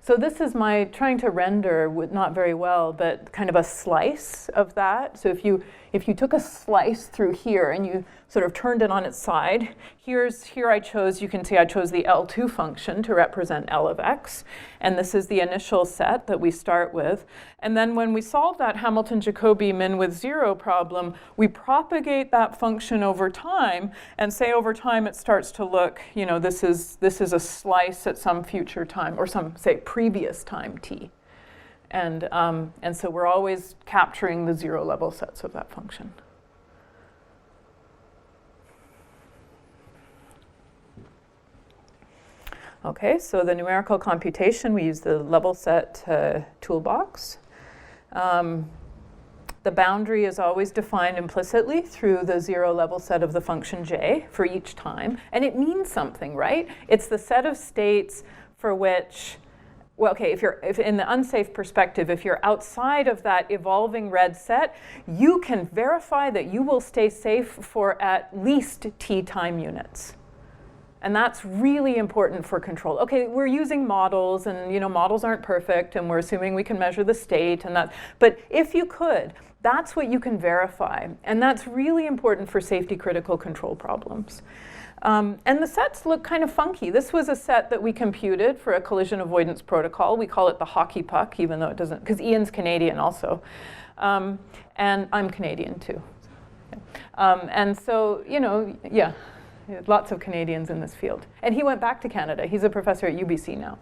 So this is my trying to render, not very well, but kind of a slice of that. So if you took a slice through here and you sort of turned it on its side, here you can see I chose the L2 function to represent L of x. And this is the initial set that we start with. And then when we solve that Hamilton-Jacobi min with 0 problem, we propagate that function over time and say over time it starts to look, this is a slice at some future time, or some, say, previous time t. And so we're always capturing the 0 level sets of that function. Okay, so the numerical computation, we use the level set toolbox. The boundary is always defined implicitly through the 0 level set of the function j for each time. And it means something, right? It's the set of states for which, well, okay, if in the unsafe perspective, if you're outside of that evolving red set, you can verify that you will stay safe for at least t time units. And that's really important for control. Okay, we're using models, and models aren't perfect, and we're assuming we can measure the state, and that. But if you could, that's what you can verify, and that's really important for safety-critical control problems. And the sets look kind of funky. This was a set that we computed for a collision avoidance protocol. We call it the hockey puck, even though it doesn't, because Ian's Canadian also, and I'm Canadian too. And so, yeah. Lots of Canadians in this field. And he went back to Canada. He's a professor at UBC now.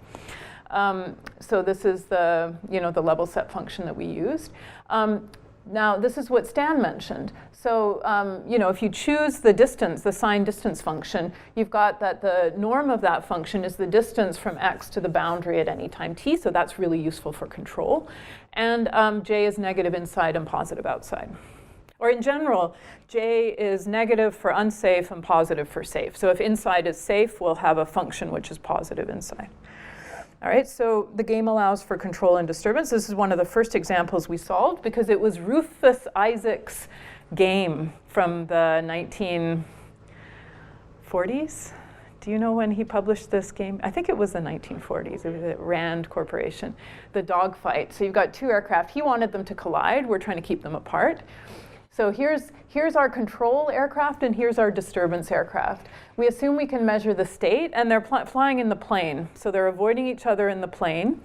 So this is the level set function that we used. Now, this is what Stan mentioned. So, if you choose the distance, the sign distance function, you've got that the norm of that function is the distance from x to the boundary at any time t. So that's really useful for control. And j is negative inside and positive outside. or in general, J is negative for unsafe and positive for safe. So if inside is safe, we'll have a function which is positive inside. All right, so the game allows for control and disturbance. This is one of the first examples we solved because it was Rufus Isaac's game from the 1940s. Do you know when he published this game? I think it was the 1940s. It was at Rand Corporation, the dogfight. So you've got two aircraft. He wanted them to collide. We're trying to keep them apart. So here's our control aircraft, and here's our disturbance aircraft. We assume we can measure the state, and they're flying in the plane. So they're avoiding each other in the plane.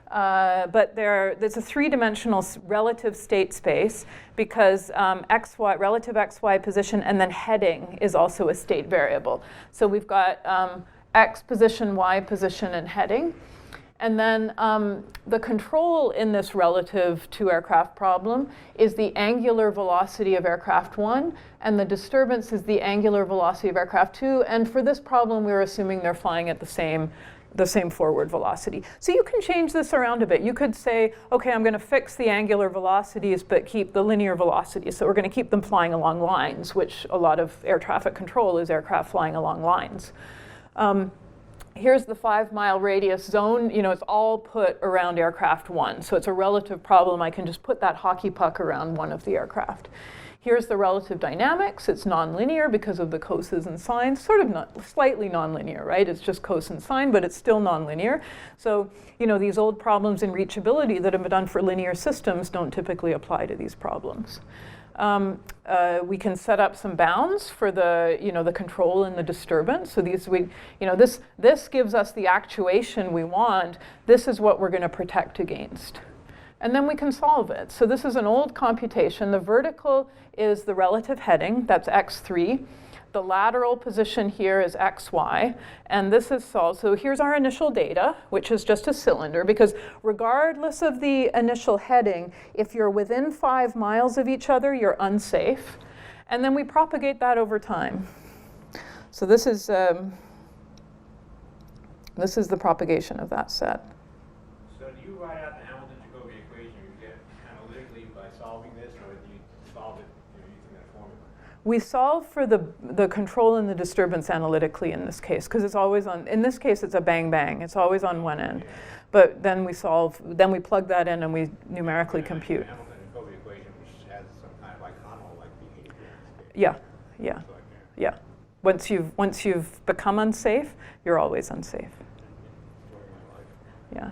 But there's a three-dimensional relative state space because XY, relative XY position, and then heading is also a state variable. So we've got X position, Y position, and heading. And then the control in this relative two-aircraft problem is the angular velocity of aircraft 1, and the disturbance is the angular velocity of aircraft 2. And for this problem, we're assuming they're flying at the same forward velocity. So you can change this around a bit. You could say, okay, I'm going to fix the angular velocities but keep the linear velocities. So we're going to keep them flying along lines, which a lot of air traffic control is aircraft flying along lines. Here's the 5-mile radius zone. You know, it's all put around aircraft 1. So it's a relative problem. I can just put that hockey puck around one of the aircraft. Here's the relative dynamics. It's nonlinear because of the coses and sines. Sort of slightly nonlinear, right? It's just cos and sine, but it's still nonlinear. So, you know, these old problems in reachability that have been done for linear systems don't typically apply to these problems. We can set up some bounds for the, you know, the control and the disturbance. So these, this gives us the actuation we want. This is what we're going to protect against. And then we can solve it. So this is an old computation. The vertical is the relative heading, that's x3. The lateral position here is xy, and this is solved. So here's our initial data, which is just a cylinder, because regardless of the initial heading, if you're within 5 miles of each other, you're unsafe. And then we propagate that over time. So this is the propagation of that set. So do you write out the Hamilton-Jacobi equation you get analytically by solving this, or do you solve it using that formula? We solve for the control and the disturbance analytically in this case, because it's always on, in this case it's a bang-bang, it's always on one end. But then we plug that in and we numerically compute. Hamilton-Jacobi equation, which has some kind of like Connell-like behavior. Yeah. Once you've become unsafe, you're always unsafe. Yeah.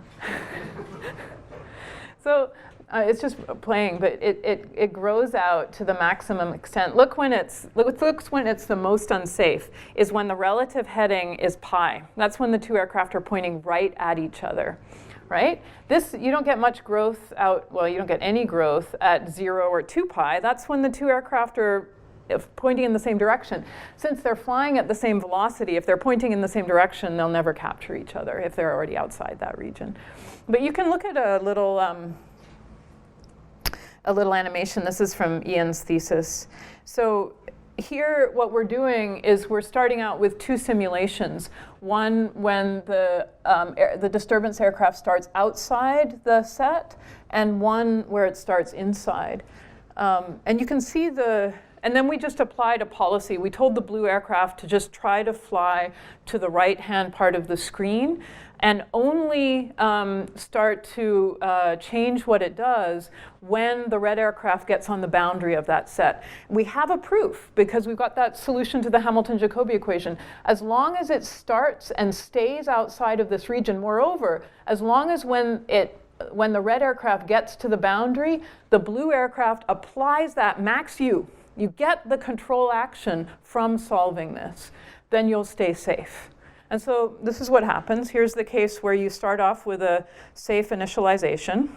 So it's just playing, but it grows out to the maximum extent. Look when it's the most unsafe is when the relative heading is pi. That's when the two aircraft are pointing right at each other, right? This, you don't get much growth out, well, you don't get any growth at 0 or 2 pi. That's when the two aircraft are pointing in the same direction. Since they're flying at the same velocity, if they're pointing in the same direction, they'll never capture each other if they're already outside that region. But you can look at a little animation. This is from Ian's thesis. So here what we're doing is we're starting out with two simulations. One when the disturbance aircraft starts outside the set, and one where it starts inside. And you can see and then we just applied a policy. We told the blue aircraft to just try to fly to the right-hand part of the screen and only start to change what it does when the red aircraft gets on the boundary of that set. We have a proof because we've got that solution to the Hamilton-Jacobi equation. As long as it starts and stays outside of this region, moreover, as long as when the red aircraft gets to the boundary, the blue aircraft applies that max U. You get the control action from solving this, then you'll stay safe. And so this is what happens. Here's the case where you start off with a safe initialization.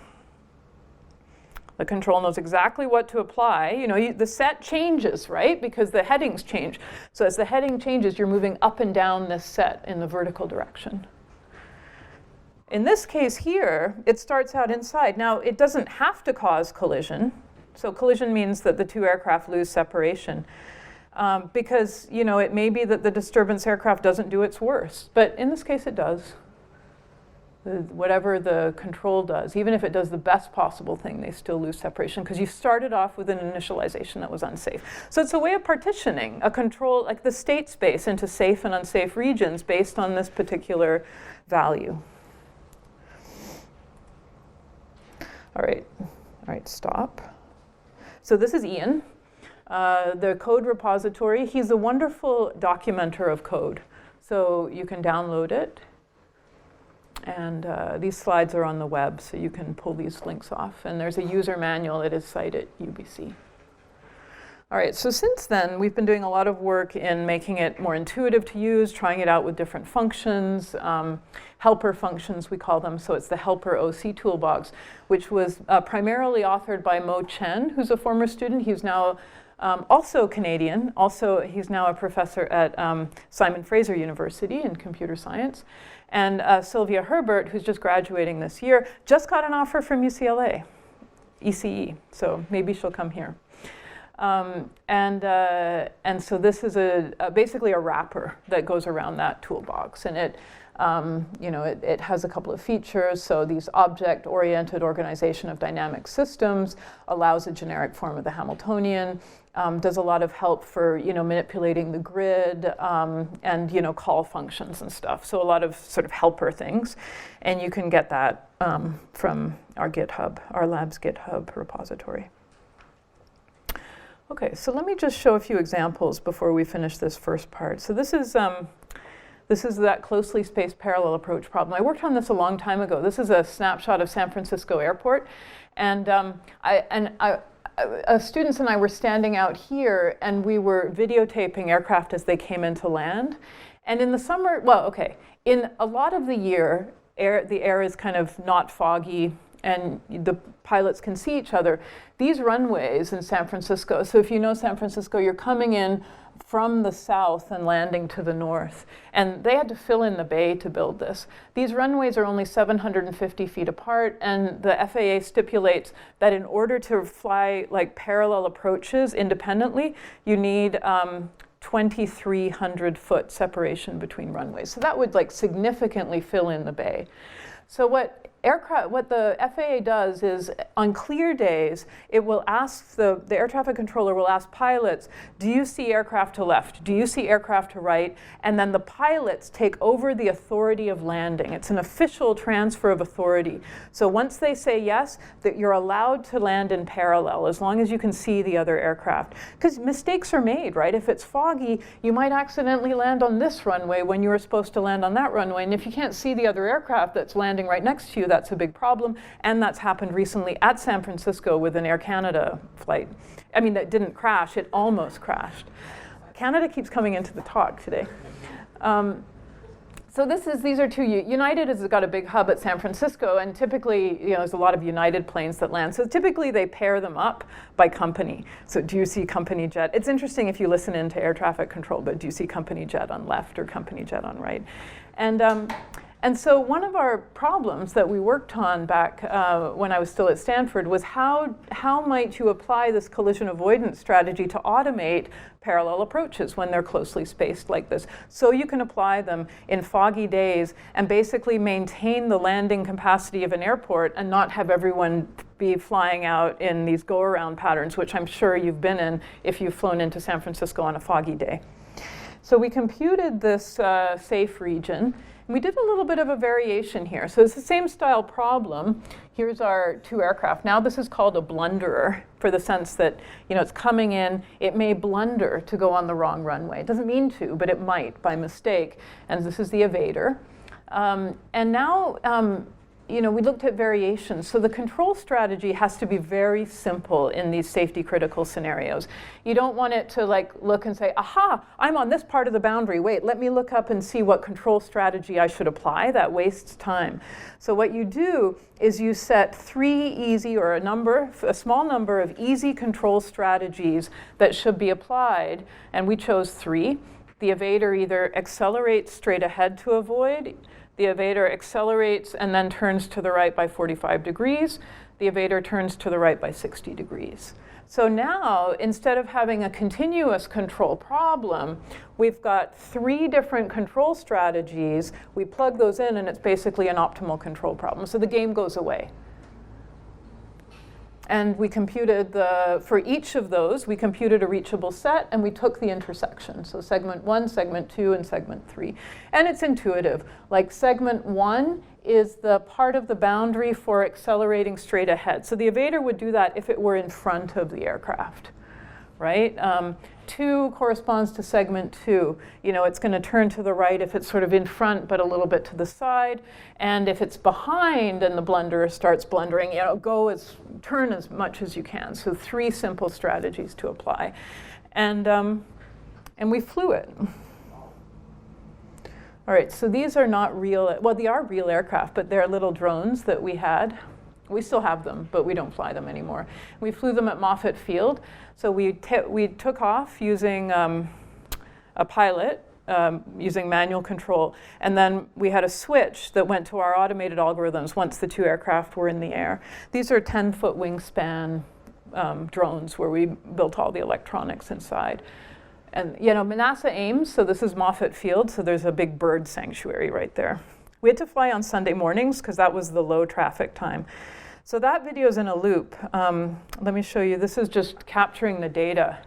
The control knows exactly what to apply. You know, the set changes, right? Because the headings change. So as the heading changes, you're moving up and down this set in the vertical direction. In this case here, it starts out inside. Now, it doesn't have to cause collision. So collision means that the two aircraft lose separation. Because, you know, it may be that the disturbance aircraft doesn't do its worst. But in this case, it does. Whatever the control does, even if it does the best possible thing, they still lose separation because you started off with an initialization that was unsafe. So it's a way of partitioning a control, like the state space, into safe and unsafe regions based on this particular value. All right, stop. So this is Ian, the code repository. He's a wonderful documenter of code. So you can download it. And these slides are on the web, so you can pull these links off. And there's a user manual at his site at UBC. All right, so since then, we've been doing a lot of work in making it more intuitive to use, trying it out with different functions, helper functions, we call them. So it's the helper OC toolbox, which was primarily authored by Mo Chen, who's a former student. He's now also Canadian. Also, he's now a professor at Simon Fraser University in computer science. And Sylvia Herbert, who's just graduating this year, just got an offer from UCLA, ECE. So maybe she'll come here. And so this is basically a wrapper that goes around that toolbox. And it has a couple of features. So these object-oriented organization of dynamic systems allows a generic form of the Hamiltonian, does a lot of help for manipulating the grid and call functions and stuff. So a lot of sort of helper things. And you can get that from our GitHub, our lab's GitHub repository. Okay, so let me just show a few examples before we finish this first part. So this is that closely spaced parallel approach problem. I worked on this a long time ago. This is a snapshot of San Francisco Airport. And students and I were standing out here, and we were videotaping aircraft as they came into land. And in the summer, in a lot of the year, the air is kind of not foggy, and the pilots can see each other. These runways in San Francisco, so if you know San Francisco, you're coming in from the south and landing to the north. And they had to fill in the bay to build this. These runways are only 750 feet apart, and the FAA stipulates that in order to fly like parallel approaches independently, you need 2,300 foot separation between runways. So that would significantly fill in the bay. So what the FAA does is, on clear days, it will ask the air traffic controller will ask pilots, do you see aircraft to left? Do you see aircraft to right? And then the pilots take over the authority of landing. It's an official transfer of authority. So once they say yes, that you're allowed to land in parallel as long as you can see the other aircraft. Because mistakes are made, right? If it's foggy, you might accidentally land on this runway when you were supposed to land on that runway. And if you can't see the other aircraft that's landing right next to you, that's a big problem, and that's happened recently at San Francisco with an Air Canada flight. I mean, that didn't crash, it almost crashed. Canada keeps coming into the talk today. So these are two. United has got a big hub at San Francisco, and typically, there's a lot of United planes that land. So typically, they pair them up by company. So do you see company jet? It's interesting if you listen into air traffic control, but do you see company jet on left or company jet on right? And so one of our problems that we worked on back when I was still at Stanford was how might you apply this collision avoidance strategy to automate parallel approaches when they're closely spaced like this. So you can apply them in foggy days and basically maintain the landing capacity of an airport and not have everyone be flying out in these go-around patterns, which I'm sure you've been in if you've flown into San Francisco on a foggy day. So we computed this safe region. We did a little bit of a variation here. So it's the same style problem. Here's our two aircraft. Now this is called a blunderer for the sense that it's coming in. It may blunder to go on the wrong runway. It doesn't mean to, but it might by mistake. And this is the evader. And now we looked at variations. So the control strategy has to be very simple in these safety critical scenarios. You don't want it to look and say, aha, I'm on this part of the boundary. Wait, let me look up and see what control strategy I should apply. That wastes time. So what you do is you set three easy, or a small number of easy control strategies that should be applied. And we chose three. The evader either accelerates straight ahead to avoid, the evader accelerates and then turns to the right by 45 degrees. The evader turns to the right by 60 degrees. So now, instead of having a continuous control problem, we've got 3 different control strategies. We plug those in, and it's basically an optimal control problem. So the game goes away. And we computed for each of those, we computed a reachable set, and we took the intersection. So segment 1, segment 2, and segment 3. And it's intuitive. Like segment 1 is the part of the boundary for accelerating straight ahead. So the evader would do that if it were in front of the aircraft, right? 2 corresponds to segment 2. You know, it's going to turn to the right if it's sort of in front but a little bit to the side. And if it's behind and the blunderer starts blundering, you know, turn as much as you can. So 3 simple strategies to apply. And we flew it. All right, so these are not real, well, they are real aircraft, but they're little drones that we had. We still have them, but we don't fly them anymore. We flew them at Moffett Field. So we took off using a pilot, using manual control. And then we had a switch that went to our automated algorithms once the 2 aircraft were in the air. These are 10-foot wingspan drones where we built all the electronics inside. And, you know, NASA Ames, so this is Moffett Field, so there's a big bird sanctuary right there. We had to fly on Sunday mornings because that was the low traffic time. So that video is in a loop. Let me show you. This is just capturing the data.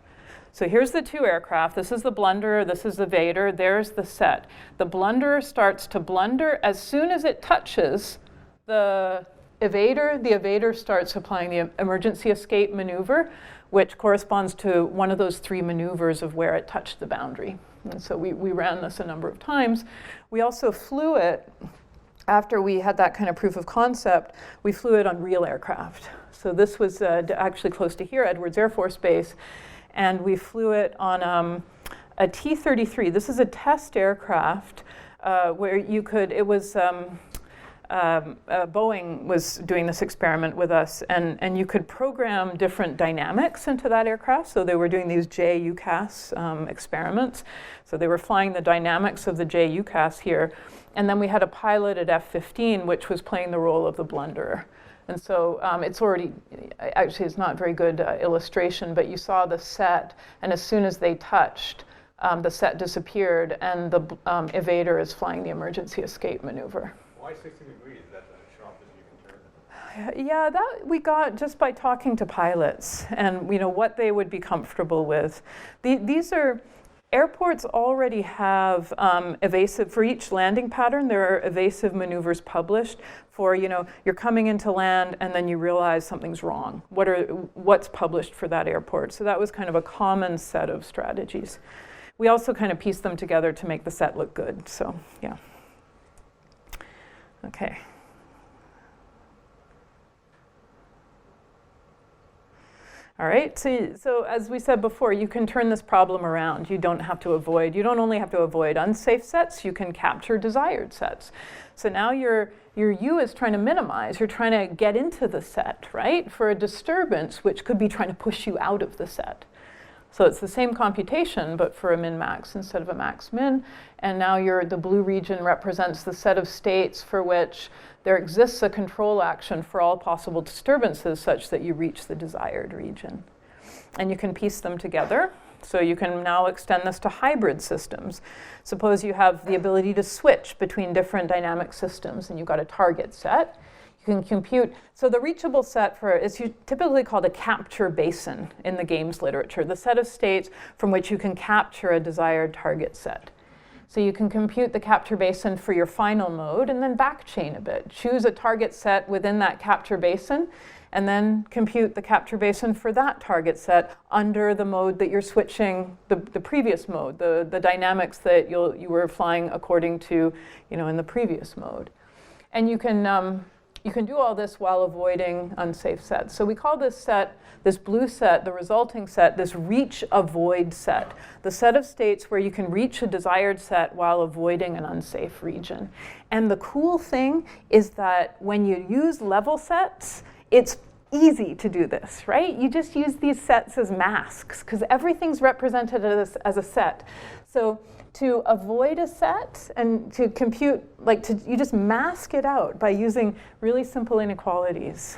So here's the 2 aircraft. This is the blunderer. This is the evader. There's the set. The blunderer starts to blunder. As soon as it touches the evader starts applying the emergency escape maneuver, which corresponds to one of those 3 maneuvers of where it touched the boundary. And so we ran this a number of times. We also flew it, after we had that kind of proof of concept, we flew it on real aircraft. So this was actually close to here, Edwards Air Force Base, and we flew it on a T-33. This is a test aircraft where you could, it was, Boeing was doing this experiment with us, and you could program different dynamics into that aircraft. So they were doing these JUCAS experiments. So they were flying the dynamics of the JUCAS here. And then we had a pilot at F-15, which was playing the role of the blunderer. And so it's already, actually it's not a very good illustration, but you saw the set, and as soon as they touched, the set disappeared, and the evader is flying the emergency escape maneuver. Why 60 degrees? Is that the sharpest you can turn? Yeah, that we got just by talking to pilots and, you know, what they would be comfortable with. These are, airports already have evasive, for each landing pattern, there are evasive maneuvers published for, you know, you're coming into land and then you realize something's wrong. What's published for that airport? So that was kind of a common set of strategies. We also kind of pieced them together to make the set look good, so yeah. Okay. All right, so as we said before, you can turn this problem around. You don't have to avoid, you don't only have to avoid unsafe sets, you can capture desired sets. So now your U is trying to minimize, you're trying to get into the set, right? For a disturbance, which could be trying to push you out of the set. So it's the same computation, but for a min-max instead of a max-min. And now the blue region represents the set of states for which there exists a control action for all possible disturbances such that you reach the desired region. And you can piece them together. So you can now extend this to hybrid systems. Suppose you have the ability to switch between different dynamic systems, and you've got a target set. You can compute, so the reachable set is typically called a capture basin in the games literature, the set of states from which you can capture a desired target set. So you can compute the capture basin for your final mode and then backchain a bit. Choose a target set within that capture basin and then compute the capture basin for that target set under the mode that you're switching, the previous mode, the dynamics that you were flying according to, you know, in the previous mode. And you can do all this while avoiding unsafe sets. So we call this set, this blue set, the resulting set, this reach-avoid set, the set of states where you can reach a desired set while avoiding an unsafe region. And the cool thing is that when you use level sets, it's easy to do this, right? You just use these sets as masks because everything's represented as a set. So to avoid a set and to compute, you just mask it out by using really simple inequalities.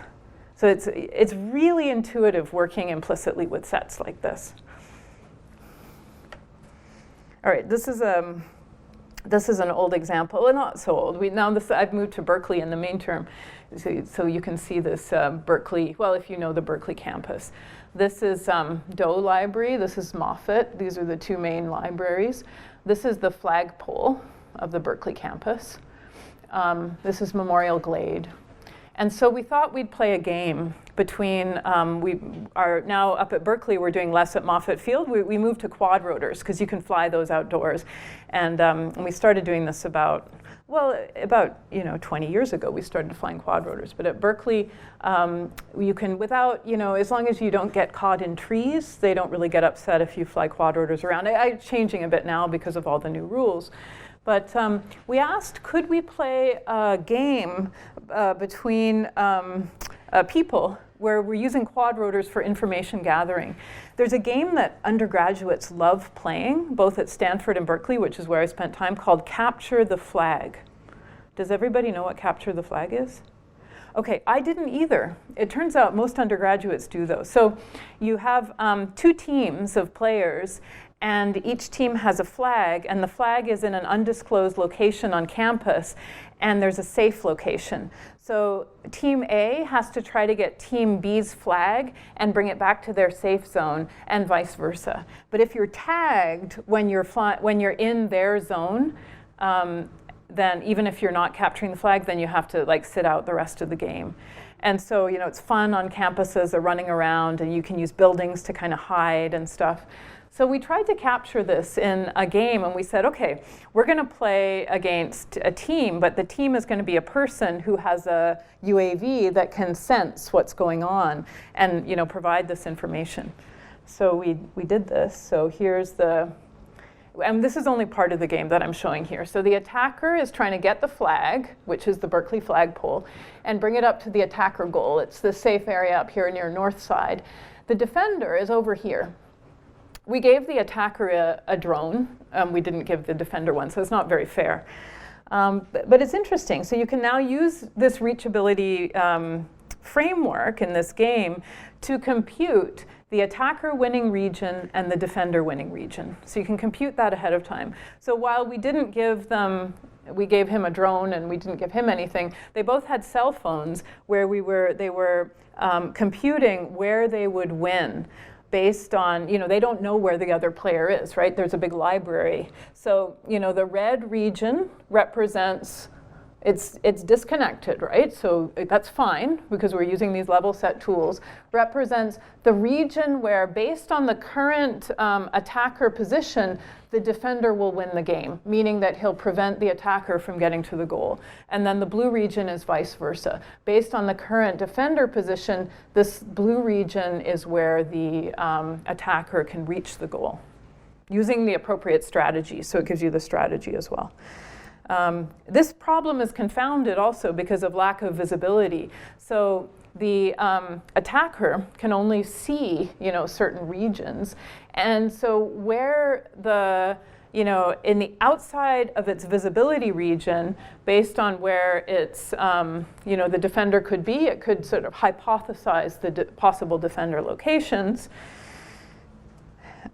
So it's really intuitive working implicitly with sets like this. All right, this is an old example, well, not so old. I've moved to Berkeley in the main term, so you can see this Berkeley, well, if you know the Berkeley campus. This is Doe Library, this is Moffett. These are the two main libraries. This is the flagpole of the Berkeley campus. This is Memorial Glade. And so we thought we'd play a game between, we are now up at Berkeley, we're doing less at Moffett Field. We moved to quad rotors because you can fly those outdoors. And we started doing this about 20 years ago, we started flying quad rotors. But at Berkeley, you can, without, as long as you don't get caught in trees, they don't really get upset if you fly quad rotors around. I'm changing a bit now because of all the new rules. But we asked, could we play a game between people where we're using quad rotors for information gathering? There's a game that undergraduates love playing, both at Stanford and Berkeley, which is where I spent time, called Capture the Flag. Does everybody know what Capture the Flag is? Okay, I didn't either. It turns out most undergraduates do those. So you have two teams of players, and each team has a flag, and the flag is in an undisclosed location on campus, and there's a safe location. So Team A has to try to get Team B's flag and bring it back to their safe zone, and vice versa. But if you're tagged when you're in their zone, then even if you're not capturing the flag, then you have to sit out the rest of the game. And so it's fun on campuses, they're running around, and you can use buildings to kind of hide and stuff. So we tried to capture this in a game, and we said, okay, we're going to play against a team, but the team is going to be a person who has a UAV that can sense what's going on and provide this information. So we did this. So here's and this is only part of the game that I'm showing here. So the attacker is trying to get the flag, which is the Berkeley flagpole, and bring it up to the attacker goal. It's the safe area up here near north side. The defender is over here. We gave the attacker a drone. We didn't give the defender one, so it's not very fair. But it's interesting. So you can now use this reachability framework in this game to compute the attacker winning region and the defender winning region. So you can compute that ahead of time. So while we didn't give them, we gave him a drone and we didn't give him anything, they both had cell phones where they were computing where they would win, based on, they don't know where the other player is, right? There's a big library. So, the red region represents, it's disconnected, right? So that's fine because we're using these level set tools, represents the region where, based on the current attacker position, the defender will win the game, meaning that he'll prevent the attacker from getting to the goal. And then the blue region is vice versa. Based on the current defender position, this blue region is where the attacker can reach the goal, using the appropriate strategy. So it gives you the strategy as well. This problem is confounded also because of lack of visibility. So the attacker can only see, certain regions. And so where in the outside of its visibility region, based on where its, the defender could be, it could sort of hypothesize the possible defender locations.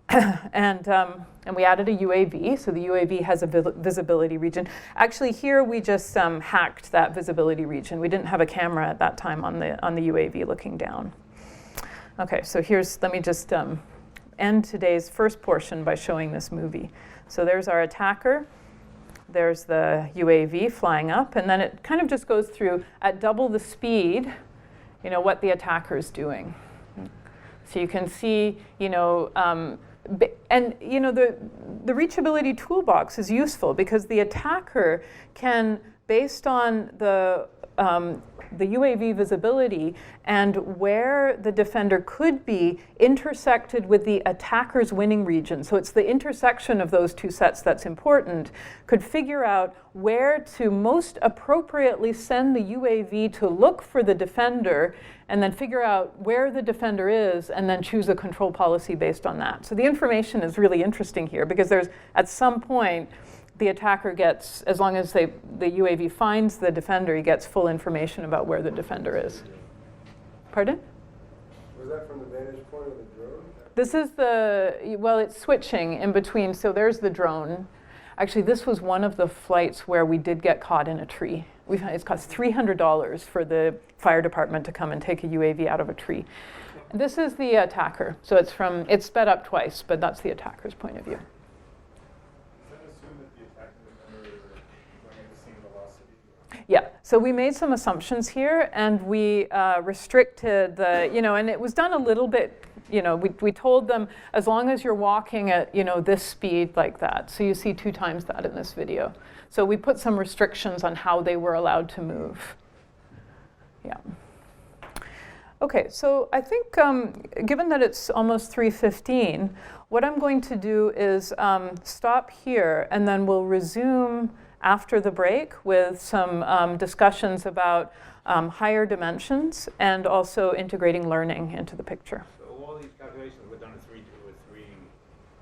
And we added a UAV, so the UAV has a visibility region. Actually, here we just hacked that visibility region. We didn't have a camera at that time on the UAV looking down. Okay, so let me just end today's first portion by showing this movie. So there's our attacker. There's the UAV flying up, and then it kind of just goes through at double the speed, what the attacker is doing. So you can see, and the reachability toolbox is useful because the attacker can, based on the UAV visibility and where the defender could be, intersected with the attacker's winning region. So it's the intersection of those two sets that's important. Could figure out where to most appropriately send the UAV to look for the defender, and then figure out where the defender is, and then choose a control policy based on that. So the information is really interesting here because there's, at some point, the attacker gets, as long as the UAV finds the defender, he gets full information about where the defender is. Pardon? Was that from the vantage point of the drone? This is well, it's switching in between. So there's the drone. Actually, this was one of the flights where we did get caught in a tree. It's cost $300 for the fire department to come and take a UAV out of a tree. This is the attacker. So it's sped up twice, but that's the attacker's point of view. Does that assume that the attack member going at the same velocity? Yeah, so we made some assumptions here, and we restricted the, and it was done a little bit, we told them as long as you're walking at, this speed like that. So you see 2 times that in this video. So we put some restrictions on how they were allowed to move. Yeah. Okay, so I think given that it's almost 3:15, what I'm going to do is stop here, and then we'll resume after the break with some discussions about higher dimensions and also integrating learning into the picture. So all these calculations were done in 3D or 3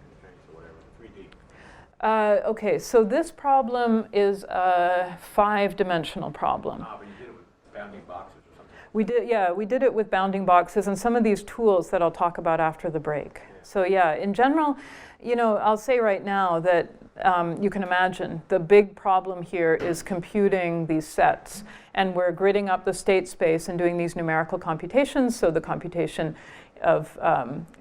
constraints or whatever, 3D. Okay, so this problem is a 5-dimensional problem. But you did it with bounding boxes or something. We did it with bounding boxes and some of these tools that I'll talk about after the break. Yeah. So yeah, in general, I'll say right now that you can imagine the big problem here is computing these sets. And we're gridding up the state space and doing these numerical computations. So the computation of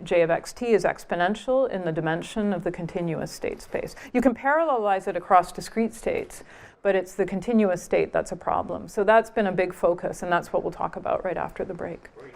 j of xt is exponential in the dimension of the continuous state space. You can parallelize it across discrete states, but it's the continuous state that's a problem. So that's been a big focus, and that's what we'll talk about right after the break. Great.